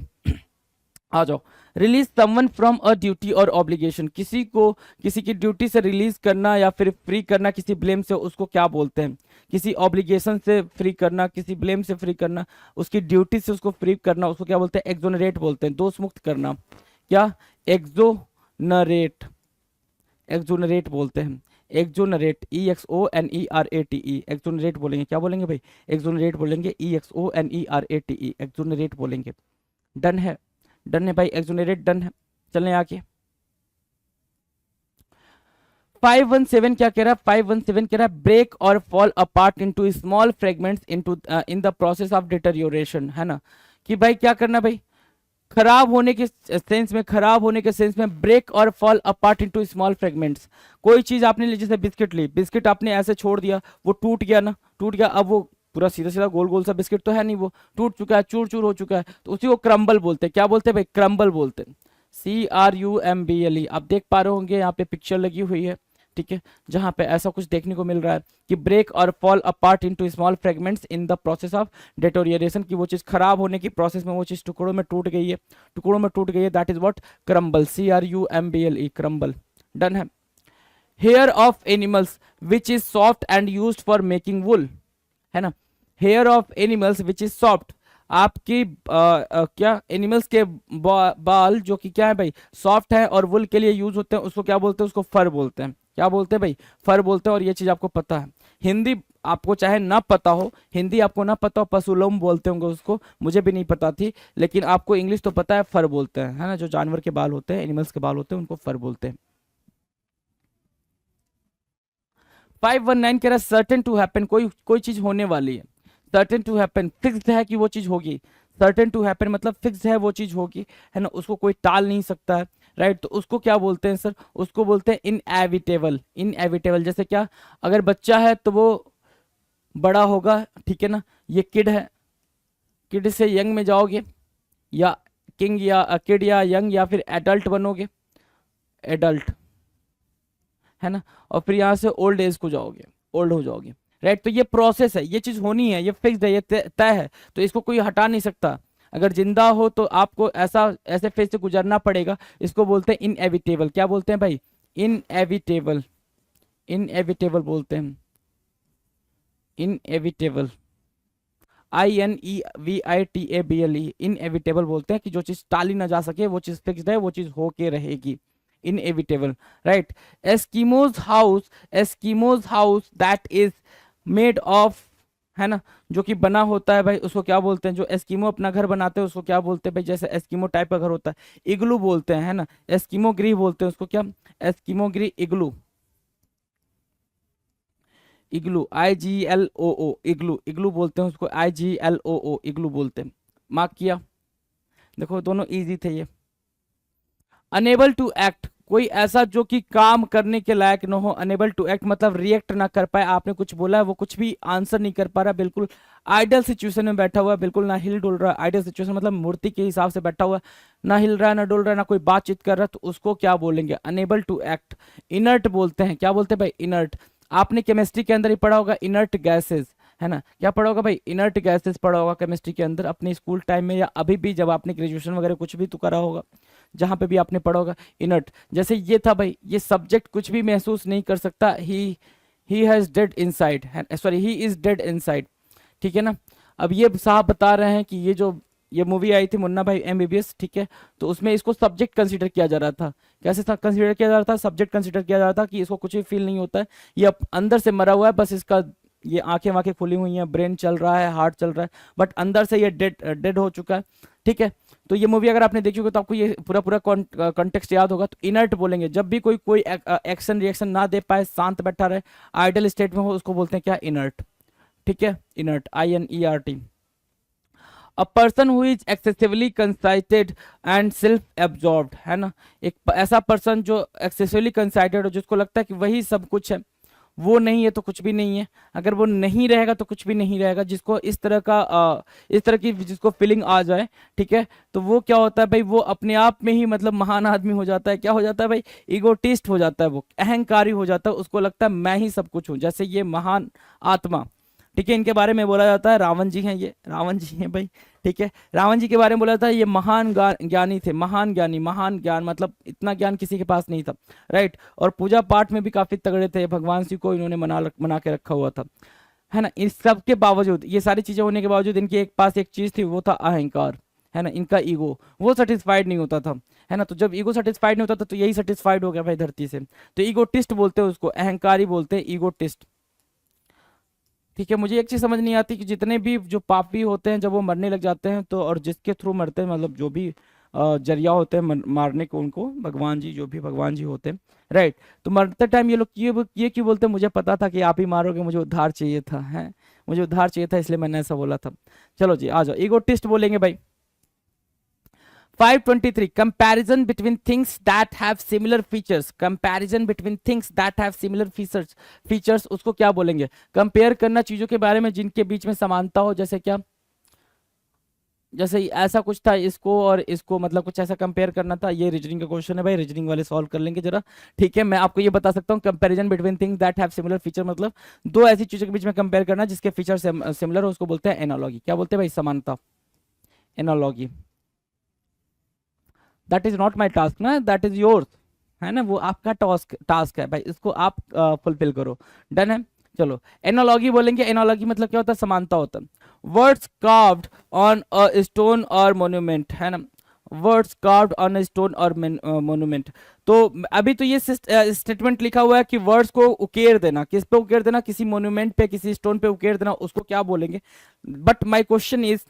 आ जाओ, release someone from a duty और ऑब्लिगेशन, किसी को किसी की ड्यूटी से रिलीज करना या फिर फ्री करना किसी ब्लेम से, उसको क्या बोलते हैं। किसी ऑब्लिगेशन से फ्री करना, किसी ब्लेम से फ्री करना, उसकी ड्यूटी से उसको फ्री करना, उसको क्या बोलते हैं, एक्सोनरेट बोलते हैं, दोष मुक्त करना। क्या, एक्सोनरेट, एक्सोनरेट बोलते हैं, एक्सोनरेट, EXONERATE, एक्सोनरेट बोलेंगे। क्या बोलेंगे भाई, एक्सोनरेट बोलेंगे, EXONERATE, एक्सोनरेट बोलेंगे। डन है, डन है भाई, एक्सोनरेट डन है। चलें आगे। 517 क्या कह रहा है, 517 कह रहा है ब्रेक और fall apart into small fragments into in the process of deterioration, है ना, कि भाई क्या करना भाई, खराब होने के सेंस में, खराब होने के सेंस में, ब्रेक और fall apart into small fragments. कोई चीज आपने ली, जैसे बिस्किट ली, बिस्किट आपने ऐसे छोड़ दिया, वो टूट गया ना, टूट गया, अब वो पूरा सीधा सीधा गोल गोल सा बिस्किट तो है नहीं, वो टूट चुका है, चूर चूर हो चुका है, तो उसी को क्रम्बल बोलते हैं। क्या बोलते हैं भाई, क्रम्बल बोलते हैं, CRUMBLE। आप देख पा रहे होंगे यहाँ पे पिक्चर लगी हुई है, ठीक है, जहां पे ऐसा कुछ देखने को मिल रहा है कि ब्रेक और fall apart into small fragments in the process of deterioration, की वो चीज खराब होने की प्रोसेस में वो चीज टुकड़ों में टूट गई है, टुकड़ों में टूट गई है, that is what crumble, CRUMBLE, crumble. Done है। Hair of animals which is soft and used for making wool, है ना, hair of animals which is soft, आपकी क्या एनिमल्स के बाल जो कि क्या है भाई, सॉफ्ट है और वुल के लिए यूज होते हैं, उसको क्या बोलते हैं, उसको फर बोलते हैं। क्या बोलते हैं भाई, फर बोलते हैं। और ये चीज आपको पता है। हिंदी आपको चाहे ना पता हो, हिंदी आपको ना पता हो, पशुलोम बोलते होंगे उसको, मुझे भी नहीं पता थी, लेकिन आपको इंग्लिश तो पता है, फर बोलते हैं, है ना, जो जानवर के बाल होते हैं, एनिमल्स के बाल होते हैं, उनको फर बोलते हैं। 519 कह रहा है सर्टेन टू हैपन, कोई चीज होने वाली है, सर्टेन टू हैपन, फिक्स्ड है कि वो चीज होगी, सर्टेन टू हैपन मतलब फिक्स्ड है वो चीज होगी, है ना, उसको कोई टाल नहीं सकता है, राइट। तो उसको क्या बोलते हैं सर, उसको बोलते हैं इनएविटेबल, इनएविटेबल। जैसे क्या, अगर बच्चा है तो वो बड़ा होगा, ठीक है ना, ये किड है, किड से यंग में जाओगे, या किंग या किड या यंग, या फिर एडल्ट बनोगे, एडल्ट, है ना, और फिर यहाँ से ओल्ड एज को जाओगे, ओल्ड हो जाओगे, राइट। तो ये प्रोसेस है, ये चीज होनी है, ये फिक्स्ड है, ये तय है, तो इसको कोई हटा नहीं सकता। अगर जिंदा हो तो आपको ऐसे फेज से गुजरना पड़ेगा, इसको बोलते हैं इनएविटेबल। क्या बोलते हैं भाई, इनएविटेबल, इनएविटेबल बोलते हैं, इनएविटेबल, INEVITABLE, इनएविटेबल बोलते हैं कि जो चीज टाली ना जा सके, वो चीज फिक्स्ड है, वो चीज होके रहेगी, inevitable, right. Eskimos house that is made of, है ना, जो कि बना होता है भाई, उसको क्या बोलते हैं, जो एस्कीमो अपना घर बनाते हैं उसको क्या बोलते हैं भाई, जैसे एस्कीमो टाइप का घर होता है, इग्लू बोलते हैं, है ना, एस्कीमो ग्री बोलते हैं उसको, क्या, एस्कीमो ग्री, इग्लू, इग्लू, IGLOO, इग्लू, इग्लू बोलते हैं उसको, IGLOO, इग्लू बोलते हैं। मार्क किया, देखो दोनों इजी थे ये। अनेबल टू एक्ट, कोई ऐसा जो कि काम करने के लायक न हो, अनेबल टू एक्ट मतलब रिएक्ट ना कर पाए, आपने कुछ बोला है वो कुछ भी आंसर नहीं कर पा रहा, बिल्कुल आइडल सिचुएशन में बैठा हुआ है, बिल्कुल ना हिल डुल रहा है, आइडल सिचुएशन मतलब मूर्ति के हिसाब से बैठा हुआ है, ना हिल रहा है, ना डुल रहा है, ना कोई बातचीत कर रहा है, तो उसको क्या बोलेंगे, अनेबल टू एक्ट। इनर्ट बोलते हैं, क्या बोलते हैं भाई, इनर्ट। आपने केमिस्ट्री के अंदर ही पढ़ा होगा इनर्ट गैसेस, है ना, क्या पढ़ा होगा भाई, इनर्ट गैसेस पढ़ा होगा केमिस्ट्री के अंदर अपने स्कूल टाइम में, या अभी भी जब आपने ग्रेजुएशन वगैरह कुछ भी तो करा होगा, जहां पे भी आपने पढ़ा होगा इनर्ट। जैसे ये था भाई, ये सब्जेक्ट कुछ भी महसूस नहीं कर सकता, he has dead inside, sorry he is dead inside, ठीक है ना। अब ये साहब बता रहे हैं कि ये मूवी आई थी मुन्ना भाई MBBS, ठीक है, तो उसमें इसको सब्जेक्ट कंसीडर किया जा रहा था। कैसे था कंसीडर किया जा रहा था, सब्जेक्ट कंसीडर किया जा रहा था कि इसको कुछ भी फील नहीं होता है, ये अंदर से मरा हुआ है, बस इसका ये आंखें वाखें खुली हुई हैं, ब्रेन चल रहा है, हार्ट चल रहा है, बट अंदर से ये डेड हो चुका है, ठीक है। तो ये मूवी अगर आपने देखी होगी तो आपको ये पूरा कॉन्टेक्स्ट याद होगा। तो इनर्ट बोलेंगे जब भी कोई एक्शन रिएक्शन ना दे पाए, शांत बैठा रहे, आइडल स्टेट में हो, उसको बोलते हैं क्या, इनर्ट, ठीक है, inert, INERT। A person who is excessively conceited and self absorbed, है ना, एक ऐसा पर्सन जो एक्सेसिवली कंसाइटेड हो, जिसको लगता है कि वही सब कुछ है, वो नहीं है तो कुछ भी नहीं है, अगर वो नहीं रहेगा तो कुछ भी नहीं रहेगा, जिसको इस तरह की जिसको फीलिंग आ जाए, ठीक है, तो वो क्या होता है भाई, वो अपने आप में ही मतलब महान आदमी हो जाता है। क्या हो जाता है भाई, ईगोटिस्ट हो जाता है, वो अहंकारी हो जाता है, उसको लगता है मैं ही सब कुछ हूँ, जैसे ये महान आत्मा, ठीक है, इनके बारे में बोला जाता है, रावण जी हैं, ये रावण जी हैं भाई, ठीक है, रावण जी के बारे में बोला जाता है ये महान ज्ञानी थे, महान ज्ञानी, महान ज्ञान मतलब इतना ज्ञान किसी के पास नहीं था, राइट। और पूजा पाठ में भी काफी तगड़े थे, भगवान शिव को इन्होंने मना के रखा हुआ था, है ना। इस सब के बावजूद, ये सारी चीजें होने के बावजूद इनके पास एक चीज थी, वो था अहंकार, है ना, इनका ईगो, वो सेटिस्फाइड नहीं होता था, है ना। तो जब ईगो सेटिस्फाइड नहीं होता था तो यही सेटिस्फाइड हो गया भाई धरती से, तो ईगोटिस्ट बोलते हैं उसको, अहंकारी बोलते हैं, ईगोटिस्ट, ठीक है। मुझे एक चीज समझ नहीं आती कि जितने भी जो पापी होते हैं जब वो मरने लग जाते हैं तो, और जिसके थ्रू मरते हैं, मतलब जो भी जरिया होते हैं मारने को, उनको भगवान जी, जो भी भगवान जी होते हैं, राइट। तो मरते टाइम ये लोग ये क्यों बोलते हैं, मुझे पता था कि आप ही मारोगे, मुझे उद्धार चाहिए था, है, मुझे उद्धार चाहिए था, इसलिए मैंने ऐसा बोला था। चलो जी आ जाओ, ईगोटिस्ट बोलेंगे भाई। 523 comparison between things that have similar features, comparison between things that have similar features उसको क्या बोलेंगे, कंपेयर करना चीजों के बारे में जिनके बीच में समानता हो, जैसे क्या, जैसे ऐसा कुछ था, इसको और इसको मतलब कुछ ऐसा कंपेयर करना था। ये रीजनिंग का क्वेश्चन है भाई, रीजनिंग वाले सॉल्व कर लेंगे जरा, ठीक है। मैं आपको ये बता सकता हूँ, comparison between things that have similar feature, मतलब दो ऐसी चीजों के बीच में कंपेयर करना जिसके फीचर सिमिलर हो, उसको बोलते हैं एनालॉगी। क्या बोलते हैं भाई? समानता, analogy. That is not my task ना, दैट इज योर्स, है ना, वो आपका टास्क टास्क है भाई, इसको आप फुलफिल करो। डन है। चलो, एनालॉगी बोलेंगे। एनालॉगी मतलब क्या होता है? समानता होता है। Words carved on a stone और मोन्यूमेंट, है ना, words carved on a stone और मोन्यूमेंट। तो अभी तो ये स्टेटमेंट लिखा हुआ है कि वर्ड्स को उकेर देना, किस पे उकेर देना? किसी मोन्यूमेंट पे, किसी स्टोन पे उकेर देना, उसको क्या बोलेंगे? बट माई क्वेश्चन इज,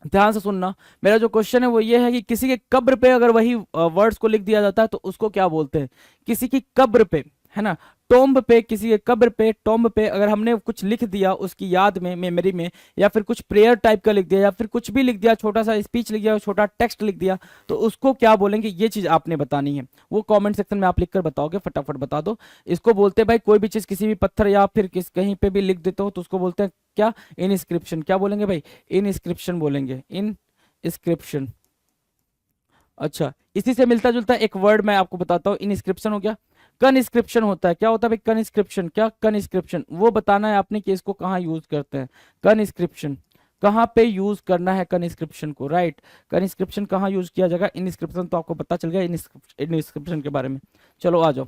ध्यान से सुनना, मेरा जो क्वेश्चन है वो ये है कि किसी के कब्र पे अगर वही वर्ड्स को लिख दिया जाता है तो उसको क्या बोलते हैं? किसी की कब्र पे, है ना, टॉम्ब पे, किसी के कब्र पे, टॉम्ब पे अगर हमने कुछ लिख दिया उसकी याद में, मेमोरी में, या फिर कुछ प्रेयर टाइप का लिख दिया, या फिर कुछ भी लिख दिया, छोटा सा स्पीच लिख दिया, छोटा टेक्स्ट लिख दिया, तो उसको क्या बोलेंगे? ये चीज आपने बतानी है। वो कमेंट सेक्शन में आप लिखकर बताओगे, फटाफट बता दो। इसको बोलते हैं भाई, कोई भी चीज किसी भी पत्थर या फिर कहीं पे भी लिख देते हो तो उसको बोलते हैं क्या? इनस्क्रिप्शन। क्या बोलेंगे भाई? इनस्क्रिप्शन बोलेंगे, इनस्क्रिप्शन। अच्छा, इसी से मिलता जुलता एक वर्ड मैं आपको बताता हूँ। इनस्क्रिप्शन हो गया, कनस्क्रिप्शन होता है। क्या होता है भाई? कनस्क्रिप्शन। क्या? कनस्क्रिप्शन। वो बताना है आपने कि इसको कहाँ यूज करते हैं। कनस्क्रिप्शन कहाँ पे यूज करना है कनस्क्रिप्शन को, राइट। कनस्क्रिप्शन कहाँ यूज किया जाएगा? इनस्क्रिप्शन तो आपको पता चल गया इनस्क्रिप्शन के बारे में। चलो आ जाओ।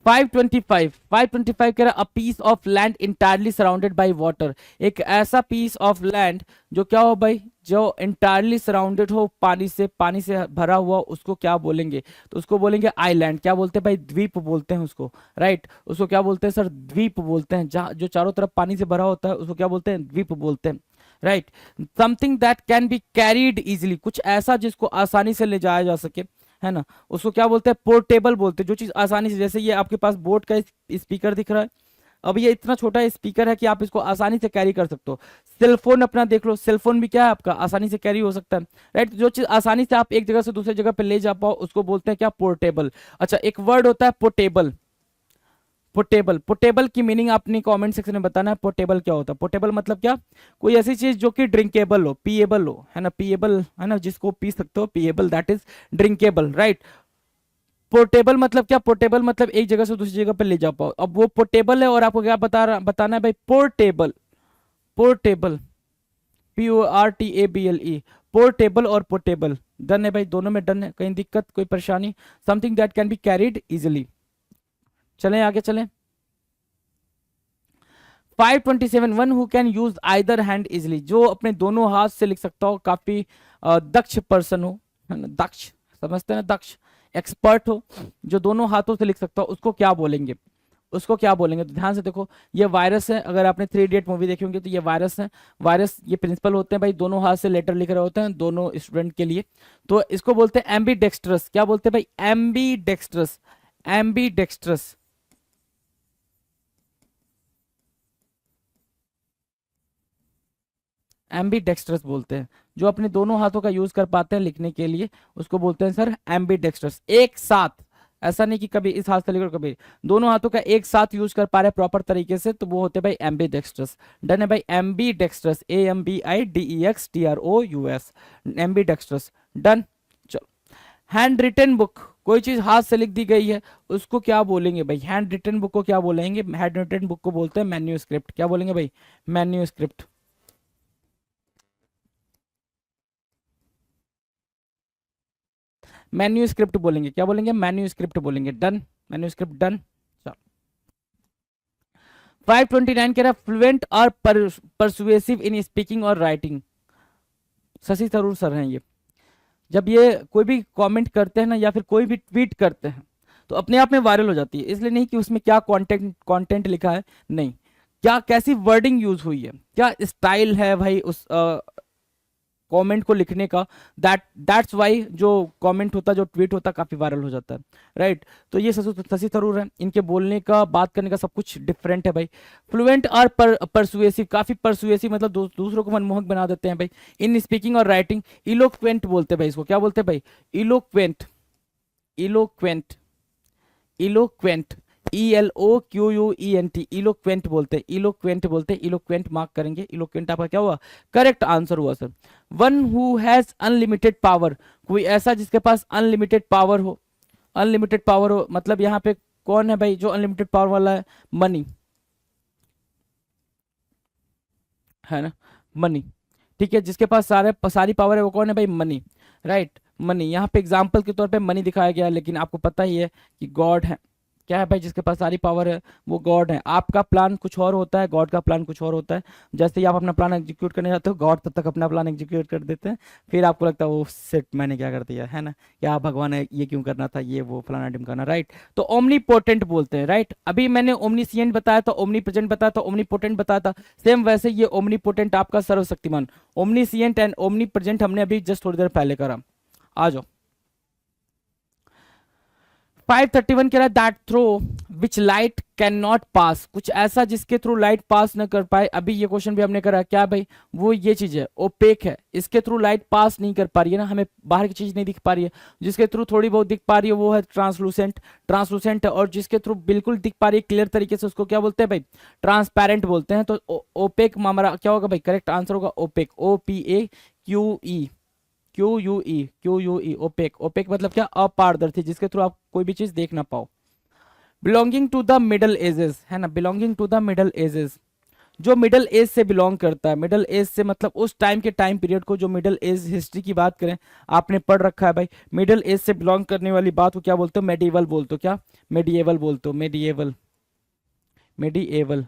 525 कह रहा, a piece of land entirely surrounded by water. एक ऐसा पीस ऑफ लैंड जो क्या हो भाई? जो इंटायरली सराउंडेड हो पानी से, पानी से भरा हुआ, उसको क्या बोलेंगे? तो उसको बोलेंगे आइलैंड। क्या बोलते हैं भाई? द्वीप बोलते हैं उसको, राइट। उसको क्या बोलते हैं सर? द्वीप बोलते हैं। जहाँ जो चारों तरफ पानी से भरा होता है उसको क्या बोलते हैं? द्वीप बोलते हैं, right. Something that can be carried easily, कुछ ऐसा जिसको आसानी से ले जाया जा सके, है ना, उसको क्या बोलते हैं? पोर्टेबल बोलते हैं। जो चीज आसानी से, जैसे ये आपके पास बोट का स्पीकर दिख रहा है, अब ये इतना छोटा स्पीकर है कि आप इसको आसानी से कैरी कर सकते हो। सेलफोन अपना देख लो, सेलफोन भी क्या है आपका? आसानी से कैरी हो सकता है, राइट। जो चीज आसानी से आप एक जगह से दूसरी जगह पे ले जा पाओ उसको बोलते हैं क्या? पोर्टेबल। अच्छा, एक वर्ड होता है पोर्टेबल। पोर्टेबल, पोर्टेबल की मीनिंग आपने कमेंट सेक्शन में बताना है। पोर्टेबल क्या होता है? पोर्टेबल मतलब क्या? कोई ऐसी चीज जो कि ड्रिंकेबल हो, पिएबल हो, है ना, पिएबल, है ना, जिसको पी सकते हो, पिएबल, that is drinkable, right. Portable मतलब क्या? पोर्टेबल मतलब एक जगह से दूसरी जगह पर ले जा पाओ। अब वो पोर्टेबल है और आपको क्या बताना है भाई? पोर्टेबल। पोर्टेबल, PORTABLE, पोर्टेबल और पोर्टेबल। डन है भाई, दोनों में डन है। कहीं दिक्कत, कोई परेशानी? Something that can be carried easily. चलें आगे चलें। 527, one who can use either hand easily, जो अपने दोनों हाथ से लिख सकता हो, काफी दक्ष पर्सन हो, है ना, दक्ष, समझते हैं ना, दक्ष, एक्सपर्ट हो, जो दोनों हाथों से लिख सकता हो, उसको क्या बोलेंगे? उसको क्या बोलेंगे? तो ध्यान से देखो, ये वायरस है। अगर आपने 3 इडियट मूवी देखी होंगी तो ये वायरस है। वायरस ये प्रिंसिपल होते हैं भाई, दोनों हाथ से लेटर लिख रहे होते हैं दोनों स्टूडेंट के लिए। तो इसको बोलते हैं एम्बी डेक्स्ट्रस। क्या बोलते हैं भाई? Aamby dextrous, Aamby dextrous. Ambidextrous बोलते हैं, जो अपने दोनों हाथों का यूज कर पाते हैं लिखने के लिए, उसको बोलते हैं सर एम्बीडेक्स्ट्रस। एक साथ, ऐसा नहीं कि कभी इस हाथ से लेकर कभी, दोनों हाथों का एक साथ यूज कर पा रहे प्रॉपर तरीके से, तो वो होते हैं भाई एम्बीडेक्स्ट्रस। डन है भाई, एम्बीडेक्स्ट्रस, AMBIDEXTROUS, एम्बीडेक्स्ट्रस। डन। चलो, हैंड रिटन बुक, कोई चीज हाथ से लिख दी गई है उसको क्या बोलेंगे भाई? हैंड रिटन बुक को क्या बोलेंगे? हैंड रिटन बुक को बोलते हैं मैन्यूस्क्रिप्ट। क्या बोलेंगे भाई? मैन्यूस्क्रिप्ट। मैन्यूस्क्रिप्ट बोलेंगे। क्या बोलेंगे? मैन्यूस्क्रिप्ट बोलेंगे। Done, manuscript done. चलो, 529 कह रहा है, फ्लुएंट और परसुएसिव इन स्पीकिंग और राइटिंग। शशि थरूर सर हैं ये। जब ये कोई भी कमेंट करते हैं ना, या फिर कोई भी ट्वीट करते हैं, तो अपने आप में वायरल हो जाती है। इसलिए नहीं कि उसमें क्या कंटेंट लिखा है, नहीं, क्या कैसी वर्डिंग यूज हुई है, क्या स्टाइल है भाई उस कमेंट को लिखने का, दैट्स वाई जो कमेंट होता है, जो ट्वीट होता है, काफी वायरल हो जाता है, राइट। तो ये शशि थरूर है, इनके बोलने का, बात करने का सब कुछ डिफरेंट है भाई। फ्लुएंट और परसुएसिव, काफी परसुएसिव मतलब दूसरों को मनमोहक बना देते हैं भाई। इन स्पीकिंग और राइटिंग, इलोक्वेंट बोलते हैं भाई इसको। क्या बोलते हैं भाई? Eloquent, eloquent, eloquent. ELOQUENT, eloquent बोलते हैं, इलोक्वेंट बोलते हैं, इलोक्वेंट मार्क करेंगे, इलोक्वेंट आपका क्या हुआ, करेक्ट आंसर हुआ sir. One who has unlimited power, कोई ऐसा जिसके पास अनलिमिटेड पावर हो, अनलिमिटेड पावर हो मतलब यहाँ पे कौन है भाई जो अनलिमिटेड पावर वाला है, मनी, है ना, मनी, ठीक है, जिसके पास सारी पावर है वो कौन है भाई, मनी, राइट, मनी। यहाँ पे एग्जाम्पल के तौर पे मनी दिखाया गया है, लेकिन आपको पता ही है कि गॉड है, क्या है भाई जिसके पास सारी पावर है वो गॉड है। आपका प्लान कुछ और होता है, गॉड का प्लान कुछ और होता है। जैसे ही आप अपना प्लान एग्जीक्यूट करने जाते हो, गॉड तब तक अपना प्लान एग्जीक्यूट कर देते हैं, फिर आपको लगता है वो सेट मैंने क्या कर दिया, है ना, क्या भगवान है, ये क्यों करना था, ये वो फलाना ढिमकाना, राइट। तो ओमनी पोटेंट बोलते हैं, राइट। अभी मैंने ओमनीसिएंट बताया था, ओमनी प्रेजेंट बताया था, ओमनी पोटेंट बताया था, सेम वैसे ये ओमनी पोटेंट आपका सर्वशक्तिमान, ओमनीसिएंट एंड ओमनी प्रेजेंट हमने अभी जस्ट थोड़ी देर पहले करा। आ जाओ 531 कह रहा है that through which light can not pass, कुछ ऐसा जिसके थ्रू लाइट पास न कर पाए। अभी ये क्वेश्चन भी हमने करा, क्या भाई वो ये चीज है ओपेक है, इसके थ्रू लाइट पास नहीं कर पा रही है ना, हमें बाहर की चीज नहीं दिख पा रही है। जिसके थ्रू थोड़ी बहुत दिख पा रही है वो है ट्रांसलूसेंट, ट्रांसलूसेंट है। और जिसके थ्रू बिल्कुल दिख पा रही है क्लियर तरीके से उसको क्या बोलते हैं भाई, ट्रांसपेरेंट बोलते हैं। तो ओपेक हमारा क्या होगा भाई, करेक्ट आंसर होगा opaque, OPAQE, Q U E opaque. Opaque मतलब क्या, अपारदर्शी, जिसके थ्रू आप कोई भी चीज देख ना पाओ। Belonging to the middle ages, है ना, belonging to the middle ages, जो मिडल एज से बिलोंग करता है। मिडल एज से मतलब उस टाइम के टाइम पीरियड को, जो मिडल एज हिस्ट्री की बात करें, आपने पढ़ रखा है भाई, मिडल एज से बिलोंग करने वाली बात को क्या बोलते हो, मेडिएवल बोलते हो, क्या मेडिएवल बोलते हो, medieval, medieval,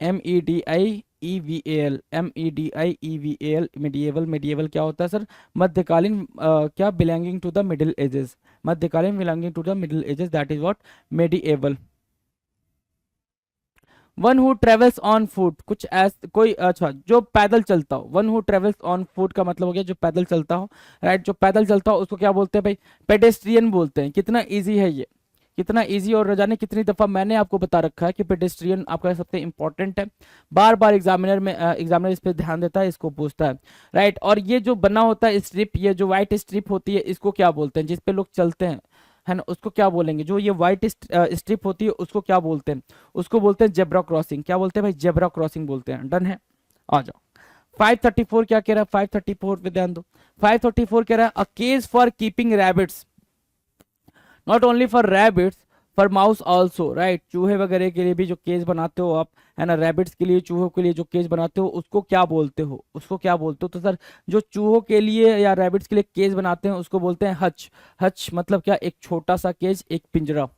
MEDIEVAL, MEDIEVAL, medieval. Medieval क्या होता है सर, मध्यकालीन, क्या, belonging to the Middle Ages, मध्यकालीन, belonging to the Middle Ages, that is what medieval. One who travels on foot, कुछ कोई अच्छा जो पैदल चलता हो, one who travels on foot का मतलब हो गया जो पैदल चलता हो, राइट। जो पैदल चलता हो उसको क्या बोलते हैं भाई, पेडेस्ट्रियन बोलते हैं। कितना इजी है ये, कितना इजी, और जाने कितनी दफा मैंने आपको बता रखा है कि पेडेस्ट्रियन आपका सबसे इंपॉर्टेंट है, बार बार एग्जामिनर इस पे ध्यान देता है, इसको पूछता है, राइट। और ये जो बना होता है स्ट्रिप, ये जो व्हाइट स्ट्रिप होती है इसको क्या बोलते हैं, जिसपे लोग चलते हैं, है ना, उसको क्या बोलेंगे। जो ये व्हाइट स्ट्रिप होती है उसको क्या बोलते हैं, उसको बोलते हैं जेब्रा क्रॉसिंग। क्या बोलते हैं भाई, जेब्रा क्रॉसिंग बोलते हैं। डन है, आ जाओ 534 क्या कह रहा है, 534 पे ध्यान दो। 534 कह रहा है a cage for keeping rabbits, not only for rabbits, for mouse also, right. चूहे वगैरह के लिए भी जो केज बनाते हो आप, है ना, रैबिट्स के लिए, चूहों के लिए जो केज बनाते हो उसको क्या बोलते हो, उसको क्या बोलते हो। तो सर जो चूहों के लिए या रैबिट्स के लिए केज बनाते हैं उसको बोलते हैं हच। हच मतलब क्या, एक छोटा सा केज, एक पिंजरा,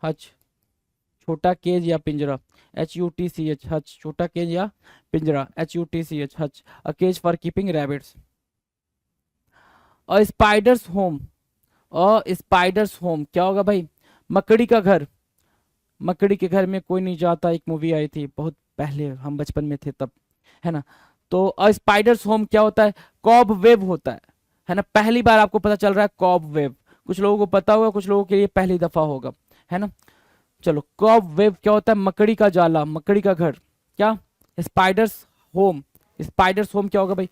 हच, छोटा केज या पिंजरा, HUTCH, हच, छोटा केज या पिंजरा, HUTCH, hutch, a cage for keeping rabbits. A spider's home, spider's home क्या होगा भाई, मकड़ी का घर। मकड़ी के घर में कोई नहीं जाता, एक मूवी आई थी बहुत पहले, हम बचपन में थे तब, है ना। तो स्पाइडर्स होम क्या होता है, कॉब वेब होता है ना। पहली बार आपको पता चल रहा है कॉब वेब, कुछ लोगों को पता होगा, कुछ लोगों के लिए पहली दफा होगा, है ना। चलो कॉब वेब क्या होता है, मकड़ी का जाला, मकड़ी का घर। क्या, स्पाइडर्स होम, स्पाइडर्स होम क्या होगा भाई,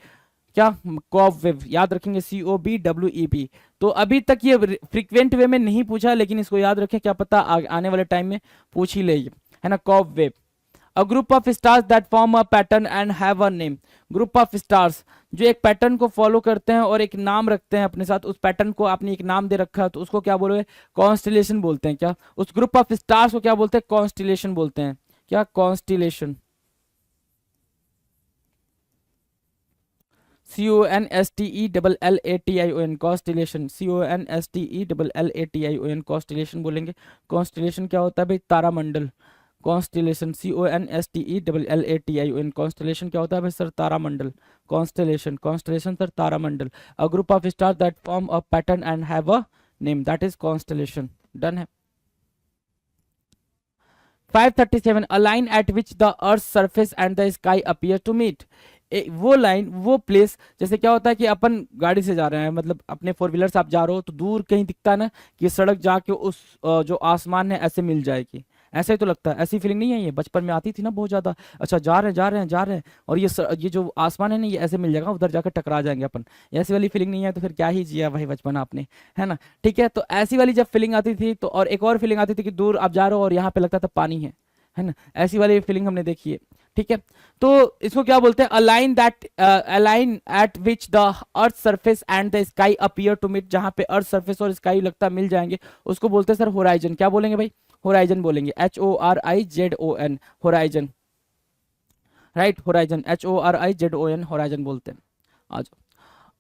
क्या, कॉब वेब, याद रखेंगे, COBWEB। तो अभी तक ये फ्रीक्वेंट वे में नहीं पूछा, लेकिन इसको याद रखें, क्या पता आने वाले टाइम में पूछ ही ले, है ना, cobweb. A group of stars that form a pattern and have a name, group of stars जो एक पैटर्न को फॉलो करते हैं और एक नाम रखते हैं अपने साथ, उस पैटर्न को आपने एक नाम दे रखा है तो उसको क्या बोलोगे, कॉन्स्टिलेशन बोलते हैं। क्या, उस ग्रुप ऑफ स्टार्स को क्या बोलते हैं, कॉन्स्टिलेशन बोलते हैं। क्या, constellation, CONSTELLATION, constellation, CONSTELLATION, constellation बोलेंगे। कॉन्स्टिलेशन क्या होता है भाई, तारामंडल, कॉन्स्टिलेशन, CONSTELLATION, कॉन्स्टिलेशन क्या होता है भाई सर, तारामंडल, कॉन्स्टिलेशन, कॉन्स्टिलेशन सर तारामंडल। अ group of star that form a pattern and have a name, that is constellation. Done है। 537 a line at which the earth's surface and the sky appear to meet, वो लाइन, वो प्लेस, जैसे क्या होता है कि अपन गाड़ी से जा रहे हैं, मतलब अपने फोर व्हीलर से आप जा रहे हो तो दूर कहीं दिखता है ना कि सड़क जाके उस जो आसमान है ऐसे मिल जाएगी, ऐसा ही तो लगता है, ऐसी फीलिंग नहीं है? ये बचपन में आती थी ना बहुत ज्यादा, अच्छा जा रहे हैं जा रहे हैं जा रहे हैं, और ये जो आसमान है ना ये ऐसे मिल जाएगा, उधर जाकर टकरा जाएंगे अपन। ऐसी वाली फीलिंग नहीं है तो फिर क्या ही जिया भाई बचपन आपने, है ना? ठीक है, तो ऐसी वाली जब फीलिंग आती थी तो, और एक और फीलिंग आती थी कि दूर आप जा रहे हो और यहाँ पे लगता था पानी है ना? ऐसी वाली फीलिंग हमने देखी है। ठीक है, तो इसको क्या बोलते हैं? A line at which the earth surface and the sky appear to meet, जहां पे अर्थ सरफेस और स्काई लगता मिल जाएंगे, उसको बोलते हैं सर होराइजन। क्या बोलेंगे भाई? होराइजन बोलेंगे, HORIZON, horizon, right? Horizon, HORIZON, horizon बोलते हैं। आ जाओ।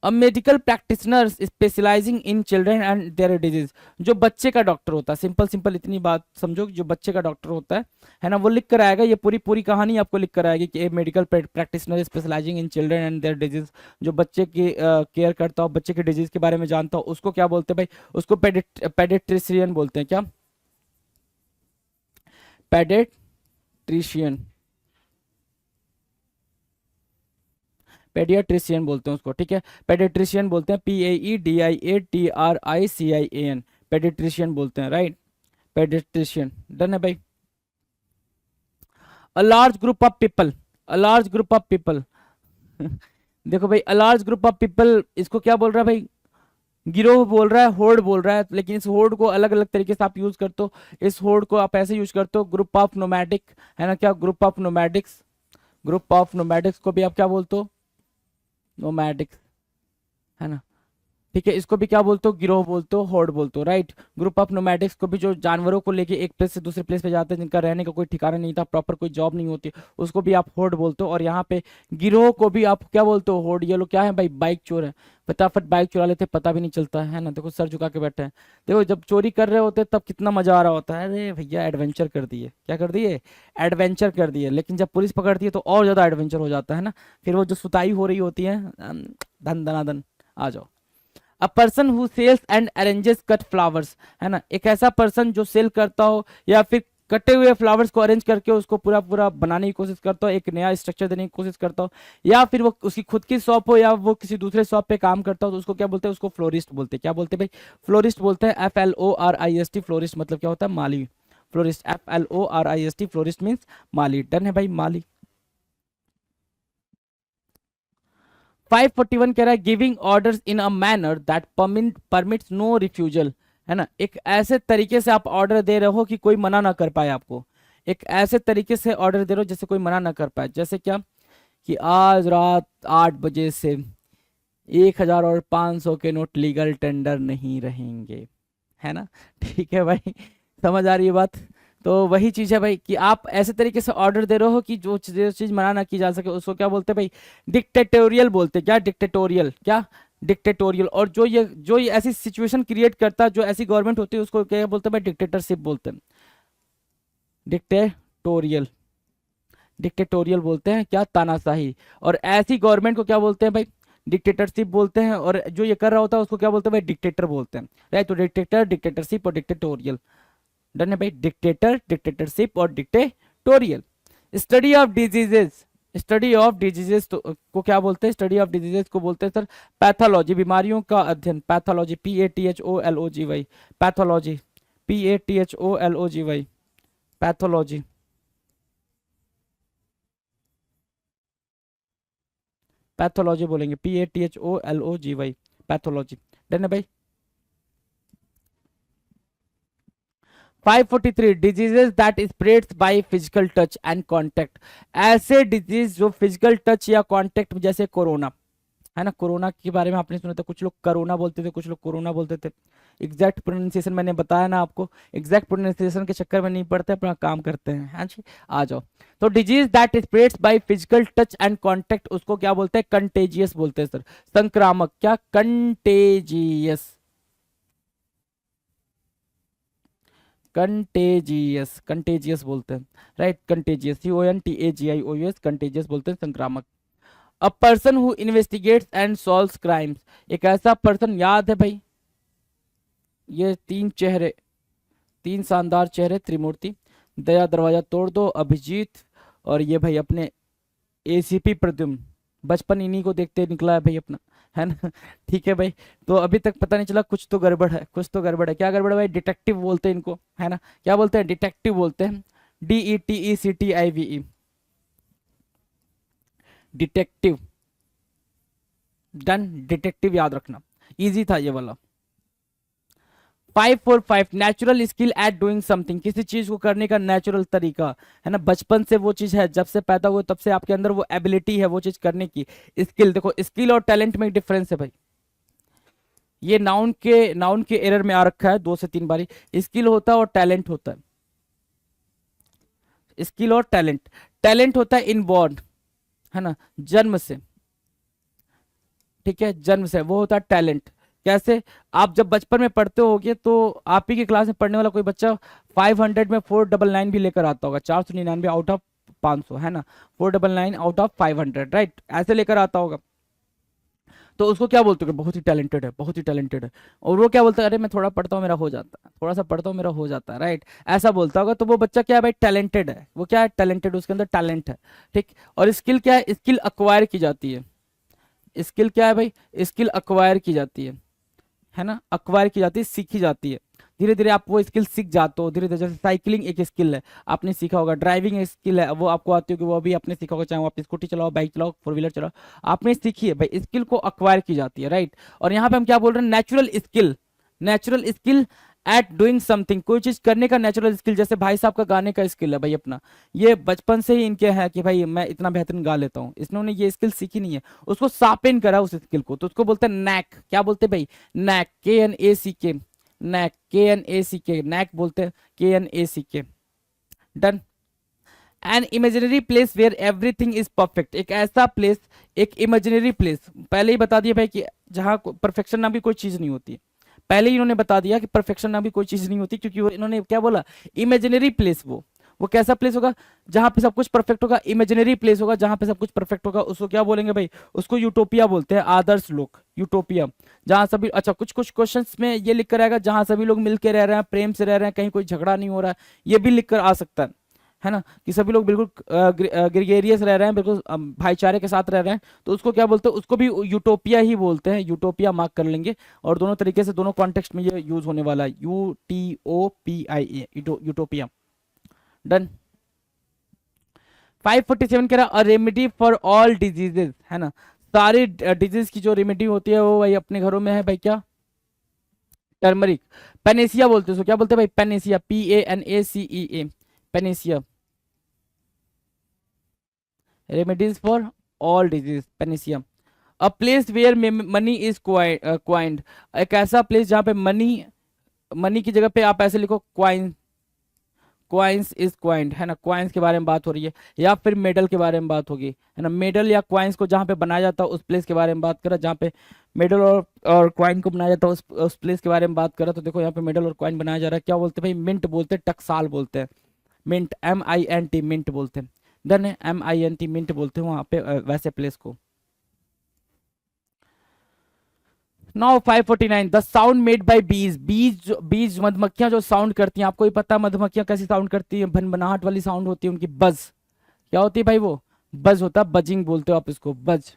A medical practitioner specialising in children and their disease, जो बच्चे का डॉक्टर होता है, सिंपल सिंपल इतनी बात समझो, जो बच्चे का डॉक्टर होता है ना, वो लिख कर आएगा, ये पूरी पूरी कहानी आपको लिख कर आएगी कि medical practitioner specialising in children and their disease, जो बच्चे की केयर करता हो, बच्चे के डिजीज के बारे में जानता हो, उसको क्या बोलते हैं भाई? उसको पेडिट्रिशियन बोलते हैं। क्या? पेडिट्रिशियन, पेडियाट्रिशियन बोलते हैं उसको। ठीक है, पेडिट्रिशियन बोलते हैं, PAEDIATRICIAN, पेडिट्रिशियन बोलते हैं, राइट? पेडिट्रिशियन, डन है भाई। A large group of people, a large group of people देखो भाई, a large group of people, इसको क्या बोल रहा है भाई? गिरोह बोल रहा है, होड़ बोल रहा है, लेकिन इस होड़ को अलग अलग तरीके से आप यूज करते हो। इस होड़ को आप ऐसे यूज करते हो, ग्रुप ऑफ नोमैडिक, है ना? क्या? ग्रुप ऑफ नोमैडिक्स, ग्रुप ऑफ नोमैडिक्स को भी आप क्या बोलते हो? नोमैडिक्स, है ना? ठीक है, इसको भी क्या बोलते हो? गिरोह बोलते हो, होड़ बोलते हो, राइट? ग्रुप ऑफ नोमैडिक्स को भी जो जानवरों को लेके एक प्लेस से दूसरे प्लेस पे जाते हैं, जिनका रहने का कोई ठिकाना नहीं था, प्रॉपर कोई जॉब नहीं होती, उसको भी आप होड़ बोलते हो। और यहाँ पे गिरोह को भी आप क्या बोलते हो? होड़। ये लोग क्या है भाई? बाइक चोर है, फटाफट बाइक चुरा लेते, पता भी नहीं चलता है ना? देखो सर झुका के बैठे हैं। देखो जब चोरी कर रहे होते तब कितना मजा आ रहा होता है, अरे भैया एडवेंचर कर दिए, क्या कर दिए? एडवेंचर कर दिए। लेकिन जब पुलिस पकड़ती है तो और ज्यादा एडवेंचर हो जाता है ना, फिर वो जो सुताई हो रही होती है, धन धनाधन। आ जाओ। A person who sells and arranges cut flowers, है ना? एक ऐसा पर्सन जो सेल करता हो या फिर कटे हुए फ्लावर्स को अरेंज करके उसको पूरा पूरा बनाने की कोशिश करता हो, एक नया स्ट्रक्चर देने की कोशिश करता हो, या फिर वो उसकी खुद की शॉप हो या वो किसी दूसरे शॉप पे काम करता हो, तो उसको क्या बोलते हैं? उसको फ्लोरिस्ट बोलते हैं। क्या बोलते हैं भाई? फ्लोरिस्ट बोलते हैं, FLORIST, फ्लोरिस्ट मतलब क्या होता है? माली। फ्लोरिस्ट, FLORIST, फ्लोरिस्ट मीन्स माली। डन है भाई, माली। 541 कह रहा है giving orders in a manner that permits no refusal, है ना? एक ऐसे तरीके से आप ऑर्डर दे रहे हो कि कोई मना ना कर पाए आपको, एक ऐसे तरीके से ऑर्डर दे रहे हो जैसे कोई मना ना कर पाए। जैसे क्या? कि आज रात 8 बजे से 1,000 और 500 के नोट लीगल टेंडर नहीं रहेंगे, है ना? ठीक है भाई, समझ आ रही है बात? तो वही चीज है भाई कि आप ऐसे तरीके से ऑर्डर दे रहे हो कि जो चीज मना ना की जा सके, उसको क्या बोलते हैं भाई? डिक्टेटोरियल बोलते हैं। क्या? डिक्टेटोरियल। क्या? डिक्टेटोरियल। और जो ये ऐसी सिचुएशन क्रिएट करता है, जो ऐसी गवर्नमेंट होती है, उसको क्या बोलते हैं भाई? डिक्टेटरशिप बोलते हैं। डिक्टेटोरियल, डिक्टेटोरियल बोलते हैं। क्या? तानाशाही। और ऐसी गवर्नमेंट को क्या बोलते हैं भाई? डिक्टेटरशिप बोलते हैं। और जो ये कर रहा होता है उसको क्या बोलते हैं भाई? डिक्टेटर बोलते हैं, राइट? तो डिक्टेटर, डिक्टेटरशिप और डिक्टेटोरियल। डन है भाई, डिक्टेटर, डिक्टेटरशिप और dictatorial. Study of diseases, study of diseases को क्या बोलते हैं? स्टडी ऑफ डिजीजेस को बोलते हैं सर पैथोलॉजी, बीमारियों का अध्ययन। Pathology, PATHOLOGY, pathology, PATHOLOGY, pathology, pathology बोलेंगे, PATHOLOGY, पैथोलॉजी। डन है भाई। 543 diseases that spreads by physical touch and contact, ऐसे डिजीज जो फिजिकल टच या कांटेक्ट, जैसे कोरोना, है ना? कोरोना के बारे में आपने सुना था, कुछ लोग कोरोना बोलते थे, कुछ लोग कोरोना बोलते थे। एग्जैक्ट प्रोनाउंसिएशन मैंने बताया ना आपको, एग्जैक्ट प्रोनाउंसिएशन के चक्कर में नहीं पड़ते, अपना काम करते हैं। हाँ जी, आ जाओ। तो disease that spreads by physical touch and contact, उसको क्या बोलते हैं? कंटेजियस बोलते हैं सर, संक्रामक। क्या? कंटेजियस, कंटेजियस, कंटेजियस बोलते हैं, राइट? कंटेजियस, CONTAGIOUS, कंटेजियस बोलते हैं, संक्रामक। अ person who investigates and solves crimes, एक ऐसा पर्सन, याद है भाई ये 3 चेहरे, 3 शानदार चेहरे, त्रिमूर्ति, दया दरवाजा तोड़ दो, अभिजीत, और ये भाई अपने ACP प्रद्युम्न, बचपन इन्हीं को देखते निकला है भाई अपना, है ना। ठीक है भाई, तो अभी तक पता नहीं चला, कुछ तो गड़बड़ है, कुछ तो गड़बड़ है। क्या गड़बड़ है भाई? डिटेक्टिव बोलते हैं इनको, है ना। क्या बोलते हैं? डिटेक्टिव बोलते हैं, DETECTIVE, डिटेक्टिव। डन, डिटेक्टिव याद रखना, इजी था ये वाला। 545, natural skill at doing something, किसी चीज को करने का नेचुरल तरीका, है ना। बचपन से वो चीज है, जब से पैदा हुए तब से आपके अंदर वो एबिलिटी है वो चीज करने की। स्किल, देखो स्किल और टैलेंट में एक डिफरेंस है भाई। ये नाउन के एरर में आ रखा है 2 से 3 बारी। स्किल होता है और टैलेंट होता है, स्किल और टैलेंट। टैलेंट होता है इनबॉर्न, है ना, जन्म से, ठीक है, जन्म से वो होता है टैलेंट। कैसे? आप जब बचपन में पढ़ते होगे तो आप ही की क्लास में पढ़ने वाला कोई बच्चा 500 में 499 भी लेकर आता होगा, 499 आउट ऑफ 500, है ना, 499 आउट ऑफ 500, राइट, ऐसे लेकर आता होगा। तो उसको क्या बोलते हो? बहुत ही टैलेंटेड है, बहुत ही टैलेंटेड है। और वो क्या बोलता है? अरे मैं थोड़ा पढ़ता हूँ मेरा हो जाता है, थोड़ा सा पढ़ता हूँ मेरा हो जाता है, राइट, ऐसा बोलता होगा। तो वो बच्चा क्या है भाई? टैलेंटेड है। वो क्या है? टैलेंटेड, उसके अंदर टैलेंट है, ठीक। और स्किल क्या है? स्किल अक्वायर की जाती है। स्किल क्या है भाई? स्किल अक्वायर की जाती है ना, अक्वायर की जाती है, सीखी जाती है। धीरे धीरे आप वो स्किल सीख जाते हो, धीरे धीरे। जैसे साइकिलिंग एक स्किल है, आपने सीखा होगा। ड्राइविंग एक स्किल है, वो आपको आती होगी, वो भी आपने सीखा होगा, चाहे वो आप स्कूटी चलाओ, बाइक चलाओ, 4 व्हीलर चलाओ, आपने सीखी है भाई। स्किल को अक्वायर की जाती है, राइट। और यहाँ पे हम क्या बोल रहे हैं? Natural skill, natural skill at doing something, कोई चीज करने का नेचुरल स्किल। जैसे भाई साहब का गाने का स्किल है भाई अपना, ये बचपन से ही इनके है कि भाई मैं इतना बेहतरीन गा लेता हूँ। इन्होंने ये स्किल सीखी नहीं है, उसको शार्पेन करा उस स्किल को, तो उसको बोलते हैं नैक। क्या बोलते हैं भाई? Knack, KNACK, knack, KNACK, knack बोलते हैं, KNACK। Done. An imaginary place where everything is perfect, एक ऐसा प्लेस, एक इमेजिनरी प्लेस, पहले ही बता दिया भाई कि जहाँ परफेक्शन नाम की कोई चीज नहीं होती। पहले ही इन्होंने बता दिया कि परफेक्शन नाम की कोई चीज नहीं होती, क्योंकि वो इन्होंने क्या बोला? Imaginary place. वो कैसा प्लेस होगा? जहां पे सब कुछ परफेक्ट होगा, इमेजिनरी प्लेस होगा जहां पे सब कुछ परफेक्ट होगा, उसको क्या बोलेंगे भाई? उसको यूटोपिया बोलते हैं, आदर्श लोक, यूटोपिया। जहां सभी, अच्छा, कुछ कुछ क्वेश्चंस में ये लिख कर आएगा जहां सभी लोग मिलकर रह रहे हैं, प्रेम से रह रहे हैं, कहीं कोई झगड़ा नहीं हो रहा है, ये भी लिख कर आ सकता है ना, कि सभी लोग बिल्कुल ग्रेगेरियस रह रहे हैं, बिल्कुल भाईचारे के साथ रह रहे हैं, तो उसको क्या बोलते हैं? उसको भी यूटोपिया ही बोलते हैं, यूटोपिया मार्क कर लेंगे। और दोनों तरीके से, दोनों कॉन्टेक्स्ट में ये यूज होने वाला है, UTOPIA, यूटोपिया। डन। 547 कह रहा a remedy for all diseases, है ना, सारी डिजीज की जो रेमेडी होती है वो भाई अपने घरों में है भाई, क्या? टर्मरिक। पेनेसिया बोलते हैं उसको, क्या बोलते हैं भाई? Panacea, PANACEA, panacea, remedies for all disease, panacea. A place where money is coined, एक ऐसा प्लेस जहाँ पे मनी, मनी की जगह पे आप ऐसे लिखो क्वाइन, क्वाइंस इज क्वाइंड, है ना, क्वाइंस के बारे में बात हो रही है। या फिर मेडल के बारे में बात होगी, है ना, मेडल या क्वाइंस को जहाँ पे बनाया जाता है उस प्लेस के बारे में बात करा, जहाँ पे मेडल और क्वाइन को बनाया जाता है उस प्लेस के बारे में बात करा। तो देखो यहाँ पे मेडल और क्वाइन बनाया जा रहा है, क्या बोलते हैं भाई? मिंट बोलते हैं, टकसाल बोलते हैं, मिंट, MINT, मिंट बोलते हैं। डन है, MINT, मिंट बोलते हैं वहाँ पे वैसे प्लेस को। Now 549, the sound made by बीज, बीज मधुमक्खियां जो साउंड करती हैं, आपको ही पता है मधुमक्खियां कैसी साउंड करती हैं? भनभनाहट वाली साउंड होती है उनकी, बज। क्या होती है भाई? वो बज होता है, बजिंग बोलते हो आप इसको, बज,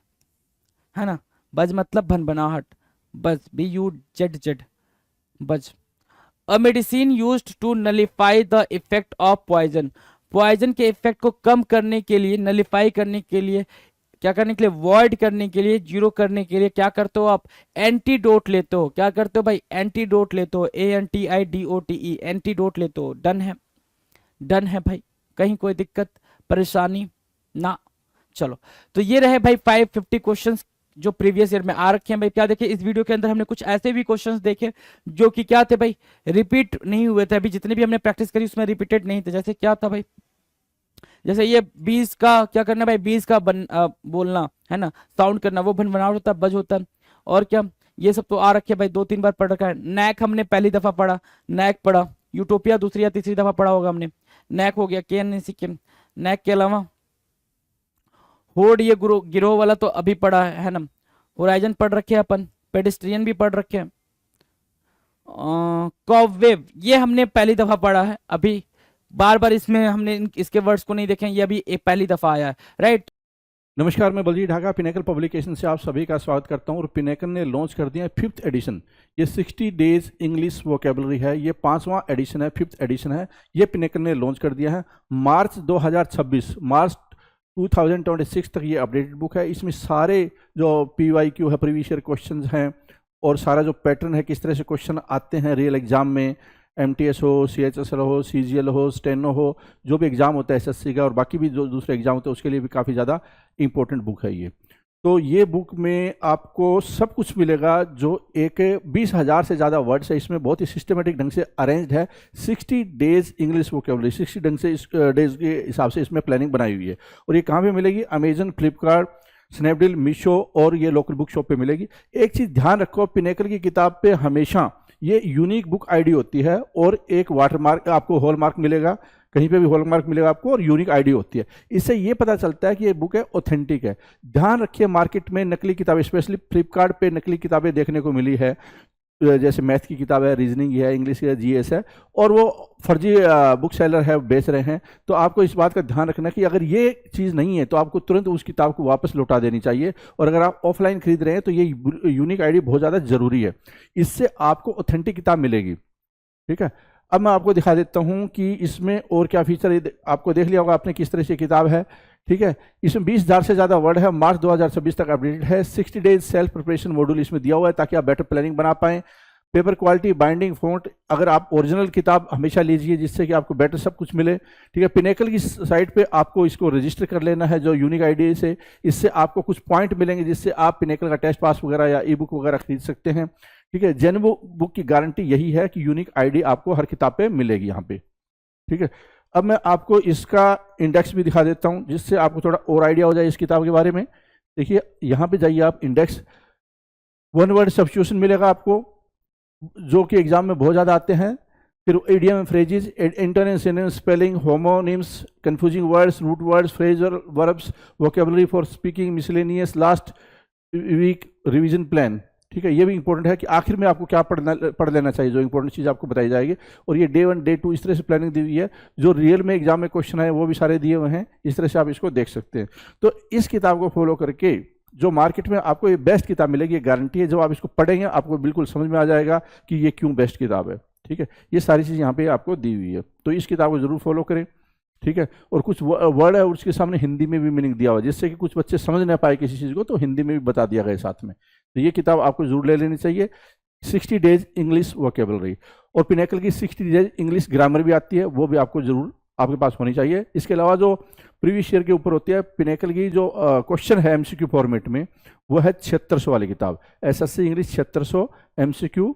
है ना, बज मतलब भनभनाहट, buzz, BUZZ, buzz. A medicine used to nullify the effect of poison, poison के इफेक्ट को कम करने के लिए, नलिफाई करने के लिए, क्या करने के लिए? वॉइड करने के लिए, जीरो करने के लिए क्या करते हो आप? एंटीडोट लेते हो। क्या करते हो भाई? एंटीडोट लेते हो, ANTIDOTE, एंटीडोट लेते हो। डन है, डन है भाई, कहीं कोई दिक्कत परेशानी ना? चलो, तो ये रहे भाई 550 क्वेश्चंस जो प्रीवियस ईयर में आ रखे हैं भाई। क्या देखे इस वीडियो के अंदर? हमने कुछ ऐसे भी क्वेश्चंस देखे जो कि क्या थे भाई? रिपीट नहीं हुए थे। अभी जितने भी हमने प्रैक्टिस करी उसमें रिपीटेड नहीं थे। जैसे क्या था भाई? जैसे ये 20 का क्या करना भाई? 20 का बोलना, है ना, साउंड करना, वो भनभनाहट होता है, बज होता है। और क्या? ये सब तो आ रखे भाई, 2-3 बार पढ़ रखा है। नैक हमने पहली दफा पढ़ा, नैक पढ़ा। यूटोपिया दूसरी या तीसरी दफा पढ़ा होगा हमने। नैक हो गया, KNACK। नैक के अलावा होड, ये गिरोह वाला तो अभी पढ़ा है ना। होराइजन पढ़ रखे हैं अपन, पेडिस्ट्रियन भी पढ़ रखे हैं। कॉवेव ये हमने पहली दफा पढ़ा है अभी, बार बार इसमें हमने इसके वर्ड्स को नहीं देखे, ये अभी एक पहली दफा आया है, राइट। नमस्कार, मैं बलजीत ढाका पिनेकल पब्लिकेशन से आप सभी का स्वागत करता हूं। और पिनेकल ने लॉन्च कर दिया है 5th एडिशन। ये 60 डेज इंग्लिश वोकेबलरी है। ये 5वां एडिशन है, 5th एडिशन है। ये पिनेकल ने लॉन्च कर दिया है। मार्च 2026 तक ये अपडेटेड बुक है। इसमें सारे जो PYQ है, प्रीवियस ईयर क्वेश्चन हैं, और सारा जो पैटर्न है, किस तरह से क्वेश्चन आते हैं रियल एग्जाम में, MTS हो, CHSL हो, CGL हो, स्टेनो हो, जो भी एग्ज़ाम होता है SSC का और बाकी भी जो दूसरे एग्ज़ाम होते हैं उसके लिए भी काफ़ी ज़्यादा इंपॉर्टेंट बुक है ये। तो ये बुक में आपको सब कुछ मिलेगा। जो एक 20,000 से ज़्यादा वर्ड्स है इसमें, बहुत ही सिस्टमेटिक ढंग से अरेंज्ड है। 60 डेज इंग्लिश वोकेबलरी, 60 ढंग से इस डेज के हिसाब से इसमें प्लानिंग बनाई हुई है। और ये कहाँ पे मिलेगी? अमेजन, फ्लिपकार्ट, स्नैपडील, मीशो और ये लोकल बुक शॉप पे मिलेगी। एक चीज़ ध्यान रखो, पिनेकल की किताब पे हमेशा ये यूनिक बुक आईडी होती है और एक वाटरमार्क, आपको हॉलमार्क मिलेगा, कहीं पे भी हॉलमार्क मिलेगा आपको, और यूनिक आईडी होती है। इससे ये पता चलता है कि ये बुक है ऑथेंटिक है। ध्यान रखिए, मार्केट में नकली किताबें, स्पेशली फ्लिपकार्ट पे नकली किताबें देखने को मिली है, जैसे मैथ की किताब है, रीजनिंग है, इंग्लिश है, GS है, और वो फर्जी बुक सेलर है, बेच रहे हैं। तो आपको इस बात का ध्यान रखना कि अगर ये चीज़ नहीं है तो आपको तुरंत उस किताब को वापस लौटा देनी चाहिए। और अगर आप ऑफलाइन खरीद रहे हैं तो ये यूनिक आईडी बहुत ज़्यादा ज़रूरी है। इससे आपको ऑथेंटिक किताब मिलेगी। ठीक है, अब मैं आपको दिखा देता हूँ कि इसमें और क्या फीचर, आपको देख लिया होगा आपने किस तरह से किताब है। ठीक है, इसमें 20,000 से ज़्यादा वर्ड है। मार्च 2026 तक अपडेटेड है। 60 डेज सेल्फ प्रिपरेशन मॉड्यूल इसमें दिया हुआ है ताकि आप बेटर प्लानिंग बना पाएं। पेपर क्वालिटी, बाइंडिंग, फॉन्ट, अगर आप ओरिजिनल किताब हमेशा लीजिए जिससे कि आपको बेटर सब कुछ मिले। ठीक है, पिनेकल की साइट पे आपको इसको रजिस्टर कर लेना है जो यूनिक आईडी से। इससे आपको कुछ पॉइंट मिलेंगे जिससे आप पिनेकल का टेस्ट पास वगैरह या ई बुक वगैरह खरीद सकते हैं। ठीक है, जेन्युइन बुक की गारंटी यही है कि यूनिक आईडी आपको हर किताब पे मिलेगी यहाँ पे। ठीक है, अब मैं आपको इसका इंडेक्स भी दिखा देता हूँ जिससे आपको थोड़ा और आइडिया हो जाए इस किताब के बारे में। देखिए, यहाँ पे जाइए आप, इंडेक्स, वन वर्ड सब्स्टिट्यूशन मिलेगा आपको जो कि एग्जाम में बहुत ज़्यादा आते हैं। फिर idiom, phrases, internet, synonym, spelling, homonyms, confusing words, root words, phrasal, verbs, vocabulary for speaking, miscellaneous, last week revision plan. ठीक है, ये भी इंपॉर्टेंट है कि आखिर में आपको क्या पढ़ लेना चाहिए, जो इंपॉर्टेंट चीज़ आपको बताई जाएगी। और ये डे 1, डे 2 इस तरह से प्लानिंग दी हुई है। जो रियल में एग्जाम में क्वेश्चन है वो भी सारे दिए हुए हैं, इस तरह से आप इसको देख सकते हैं। तो इस किताब को फॉलो करके जो मार्केट में आपको ये बेस्ट किताब मिलेगी, ये गारंटी है। जब आप इसको पढ़ेंगे आपको बिल्कुल समझ में आ जाएगा कि ये क्यों बेस्ट किताब है। ठीक है, ये सारी चीज़ यहाँ पे आपको दी हुई है, तो इस किताब को जरूर फॉलो करें। ठीक है, और कुछ वर्ड है उसके सामने हिंदी में भी मीनिंग दिया हुआ है जिससे कि कुछ बच्चे समझ ना पाए किसी चीज़ को, तो हिंदी में भी बता दिया गया साथ में। तो ये किताब आपको जरूर ले लेनी चाहिए, 60 डेज इंग्लिश वोकेबलरी। और पिनेकल की 60 डेज इंग्लिश ग्रामर भी आती है, वो भी आपको जरूर आपके पास होनी चाहिए। इसके अलावा जो प्रीवियस ईयर के ऊपर होती है, पिनेकल की जो क्वेश्चन है MCQ फॉर्मेट में, वो है 7600 वाली किताब, SSC इंग्लिश 7600 MCQ